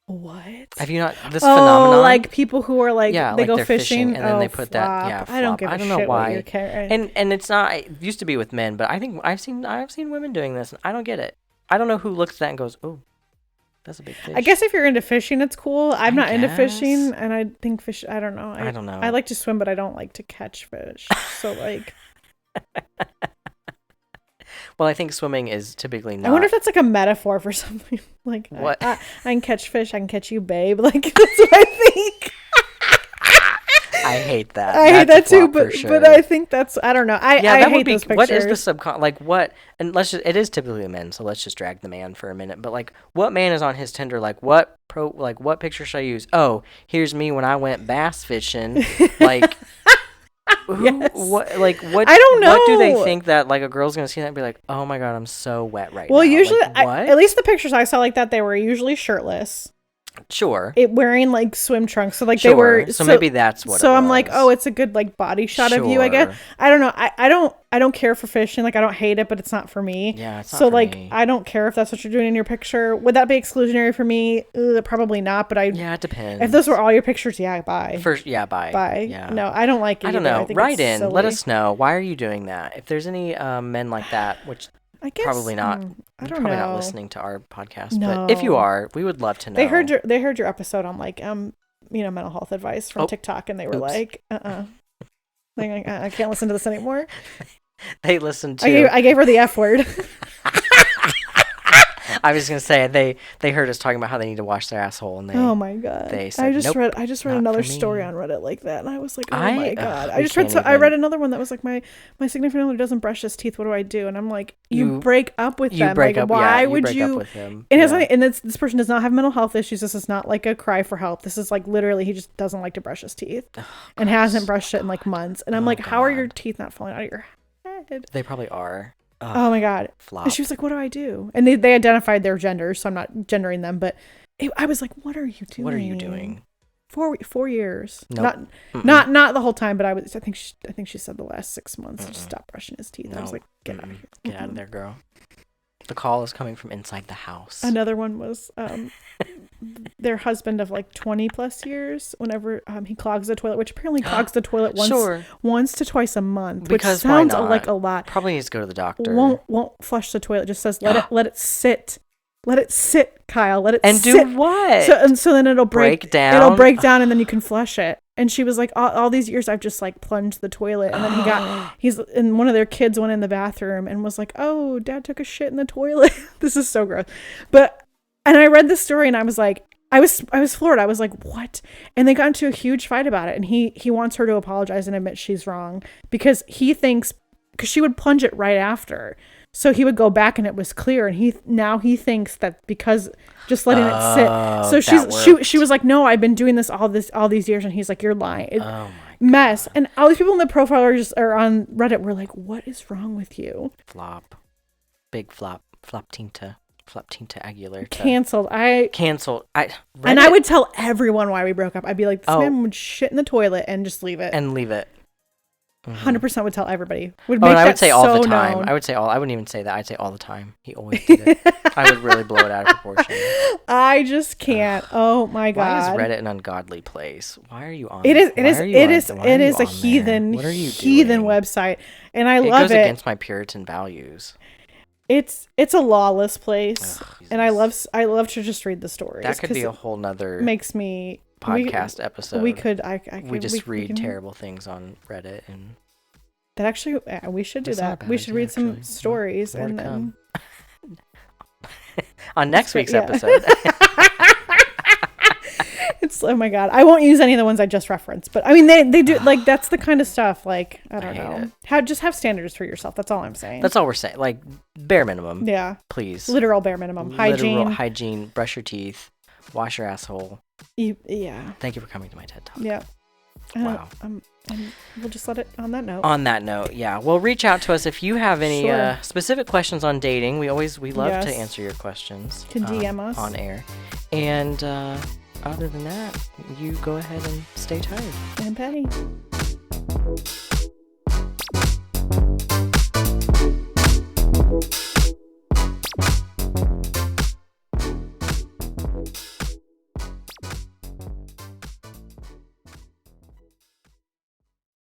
What? Have you not this phenomenon? Like people who are like they go fishing and then they put flop. that flop. I don't give a shit know why. What you're and it's not. It used to be with men, but I think I've seen women doing this. And I don't get it. I don't know who looks at that and goes, "Oh, that's a big fish." I guess if you're into fishing, it's cool. I'm not into fishing, and I think fish. I don't know. I don't know. I like to swim, but I don't like to catch fish. So like. Well, I think swimming is typically not. I wonder if that's like a metaphor for something. Like, what? I can catch fish, I can catch you, babe. Like, that's what I think. I hate that. I hate that too, but I think that's, I don't know. I hate those pictures. What is the like what, and it is typically men, so let's just drag the man for a minute. But like, what man is on his Tinder? Like, what picture should I use? Oh, here's me when I went bass fishing. Like. Yes. What I don't know. What do they think that like a girl's gonna see that and be like, oh my god, I'm so wet right now? Well, usually, like, at least the pictures I saw like that, they were usually shirtless. Sure. Wearing like swim trunks, so like they were. So maybe that's what. So I'm like, oh, it's a good like body shot of you, I guess. I don't know. I don't care for fishing. Like I don't hate it, but it's not for me. Yeah, it's not so for like me. I don't care if that's what you're doing in your picture. Would that be exclusionary for me? Probably not. But yeah, it depends. If those were all your pictures, yeah, bye. Bye. Bye. Yeah. No, I don't like it. I don't know. I Write in. Silly. Let us know. Why are you doing that? If there's any men like that, which. I guess probably not. I don't probably know. not listening to our podcast. No. But if you are, we would love to know. They heard your episode on like mental health advice from TikTok, and they were like, like I can't listen to this anymore. They listened to. I gave her the F word. I was gonna say they heard us talking about how they need to wash their asshole, and they. Oh my god! They said, I just read another story on Reddit like that, and I was like, oh my god! I read another one that was like my significant other doesn't brush his teeth. What do I do? And I'm like, you break up with them. Break like, up. Why yeah, would break you? Up with him. And this person does not have mental health issues. This is not like a cry for help. This is like literally he just doesn't like to brush his teeth, and hasn't brushed it in like months. And I'm like, how are your teeth not falling out of your head? They probably are. Oh my god! Flop. And she was like, "What do I do?" And they identified their genders, so I'm not gendering them. But I was like, "What are you doing?" What are you doing? 4 years. Nope. Not the whole time, but I think she said the last 6 months. Just stop brushing his teeth. I was like, "Get out of here! Get out of there, girl." The call is coming from inside the house. Another one was their husband of like 20 plus years. Whenever he clogs the toilet, which apparently clogs the toilet once to twice a month, because which sounds like a lot. Probably needs to go to the doctor. Won't flush the toilet. Just says let it sit. Let it sit, Kyle. Let it and sit. Do what? So then it'll break down. It'll break down, and then you can flush it. And she was like, all these years I've just like plunged the toilet. And then and one of their kids went in the bathroom and was like, oh, dad took a shit in the toilet. This is so gross. And I read the story and I was like, I was floored. I was like, what? And they got into a huge fight about it. And he wants her to apologize and admit she's wrong because he thinks, because she would plunge it right after. So he would go back and it was clear. And he thinks that because just letting it sit. So she was like, no, I've been doing this all these years. And he's like, you're lying. Oh my God. Mess. And all these people in the profile are on Reddit were like, what is wrong with you? Flop. Big flop. Flop Tinta Aguilar. Canceled. Canceled. And I would tell everyone why we broke up. I'd be like, this man would shit in the toilet and just leave it. 100% would tell everybody. And I would say all the time. Known. I wouldn't even say that. I'd say all the time. He always did it. I would really blow it out of proportion. I just can't. Oh my God. Why is Reddit an ungodly place? Why are you on it? It is a heathen website. And I love it. It goes against my Puritan values. It's a lawless place. And I love to just read the stories. That could be a whole nother podcast episode. We just read terrible things on Reddit, and that actually we should do that. We should read some stories and then on next week's episode. It's oh my God, I won't use any of the ones I just referenced, but I mean they do like that's the kind of stuff like I don't know. Just have standards for yourself. That's all I'm saying. That's all we're saying. Like bare minimum. Yeah. Please. Literal bare minimum. Hygiene. Brush your teeth. Wash your asshole. Yeah. Thank you for coming to my TED Talk. Yeah. Wow. And we'll just let it on that note. On that note, yeah. Well, reach out to us if you have any specific questions on dating. We love to answer your questions. You can DM us on air. And other than that, you go ahead and stay tired. And Patty.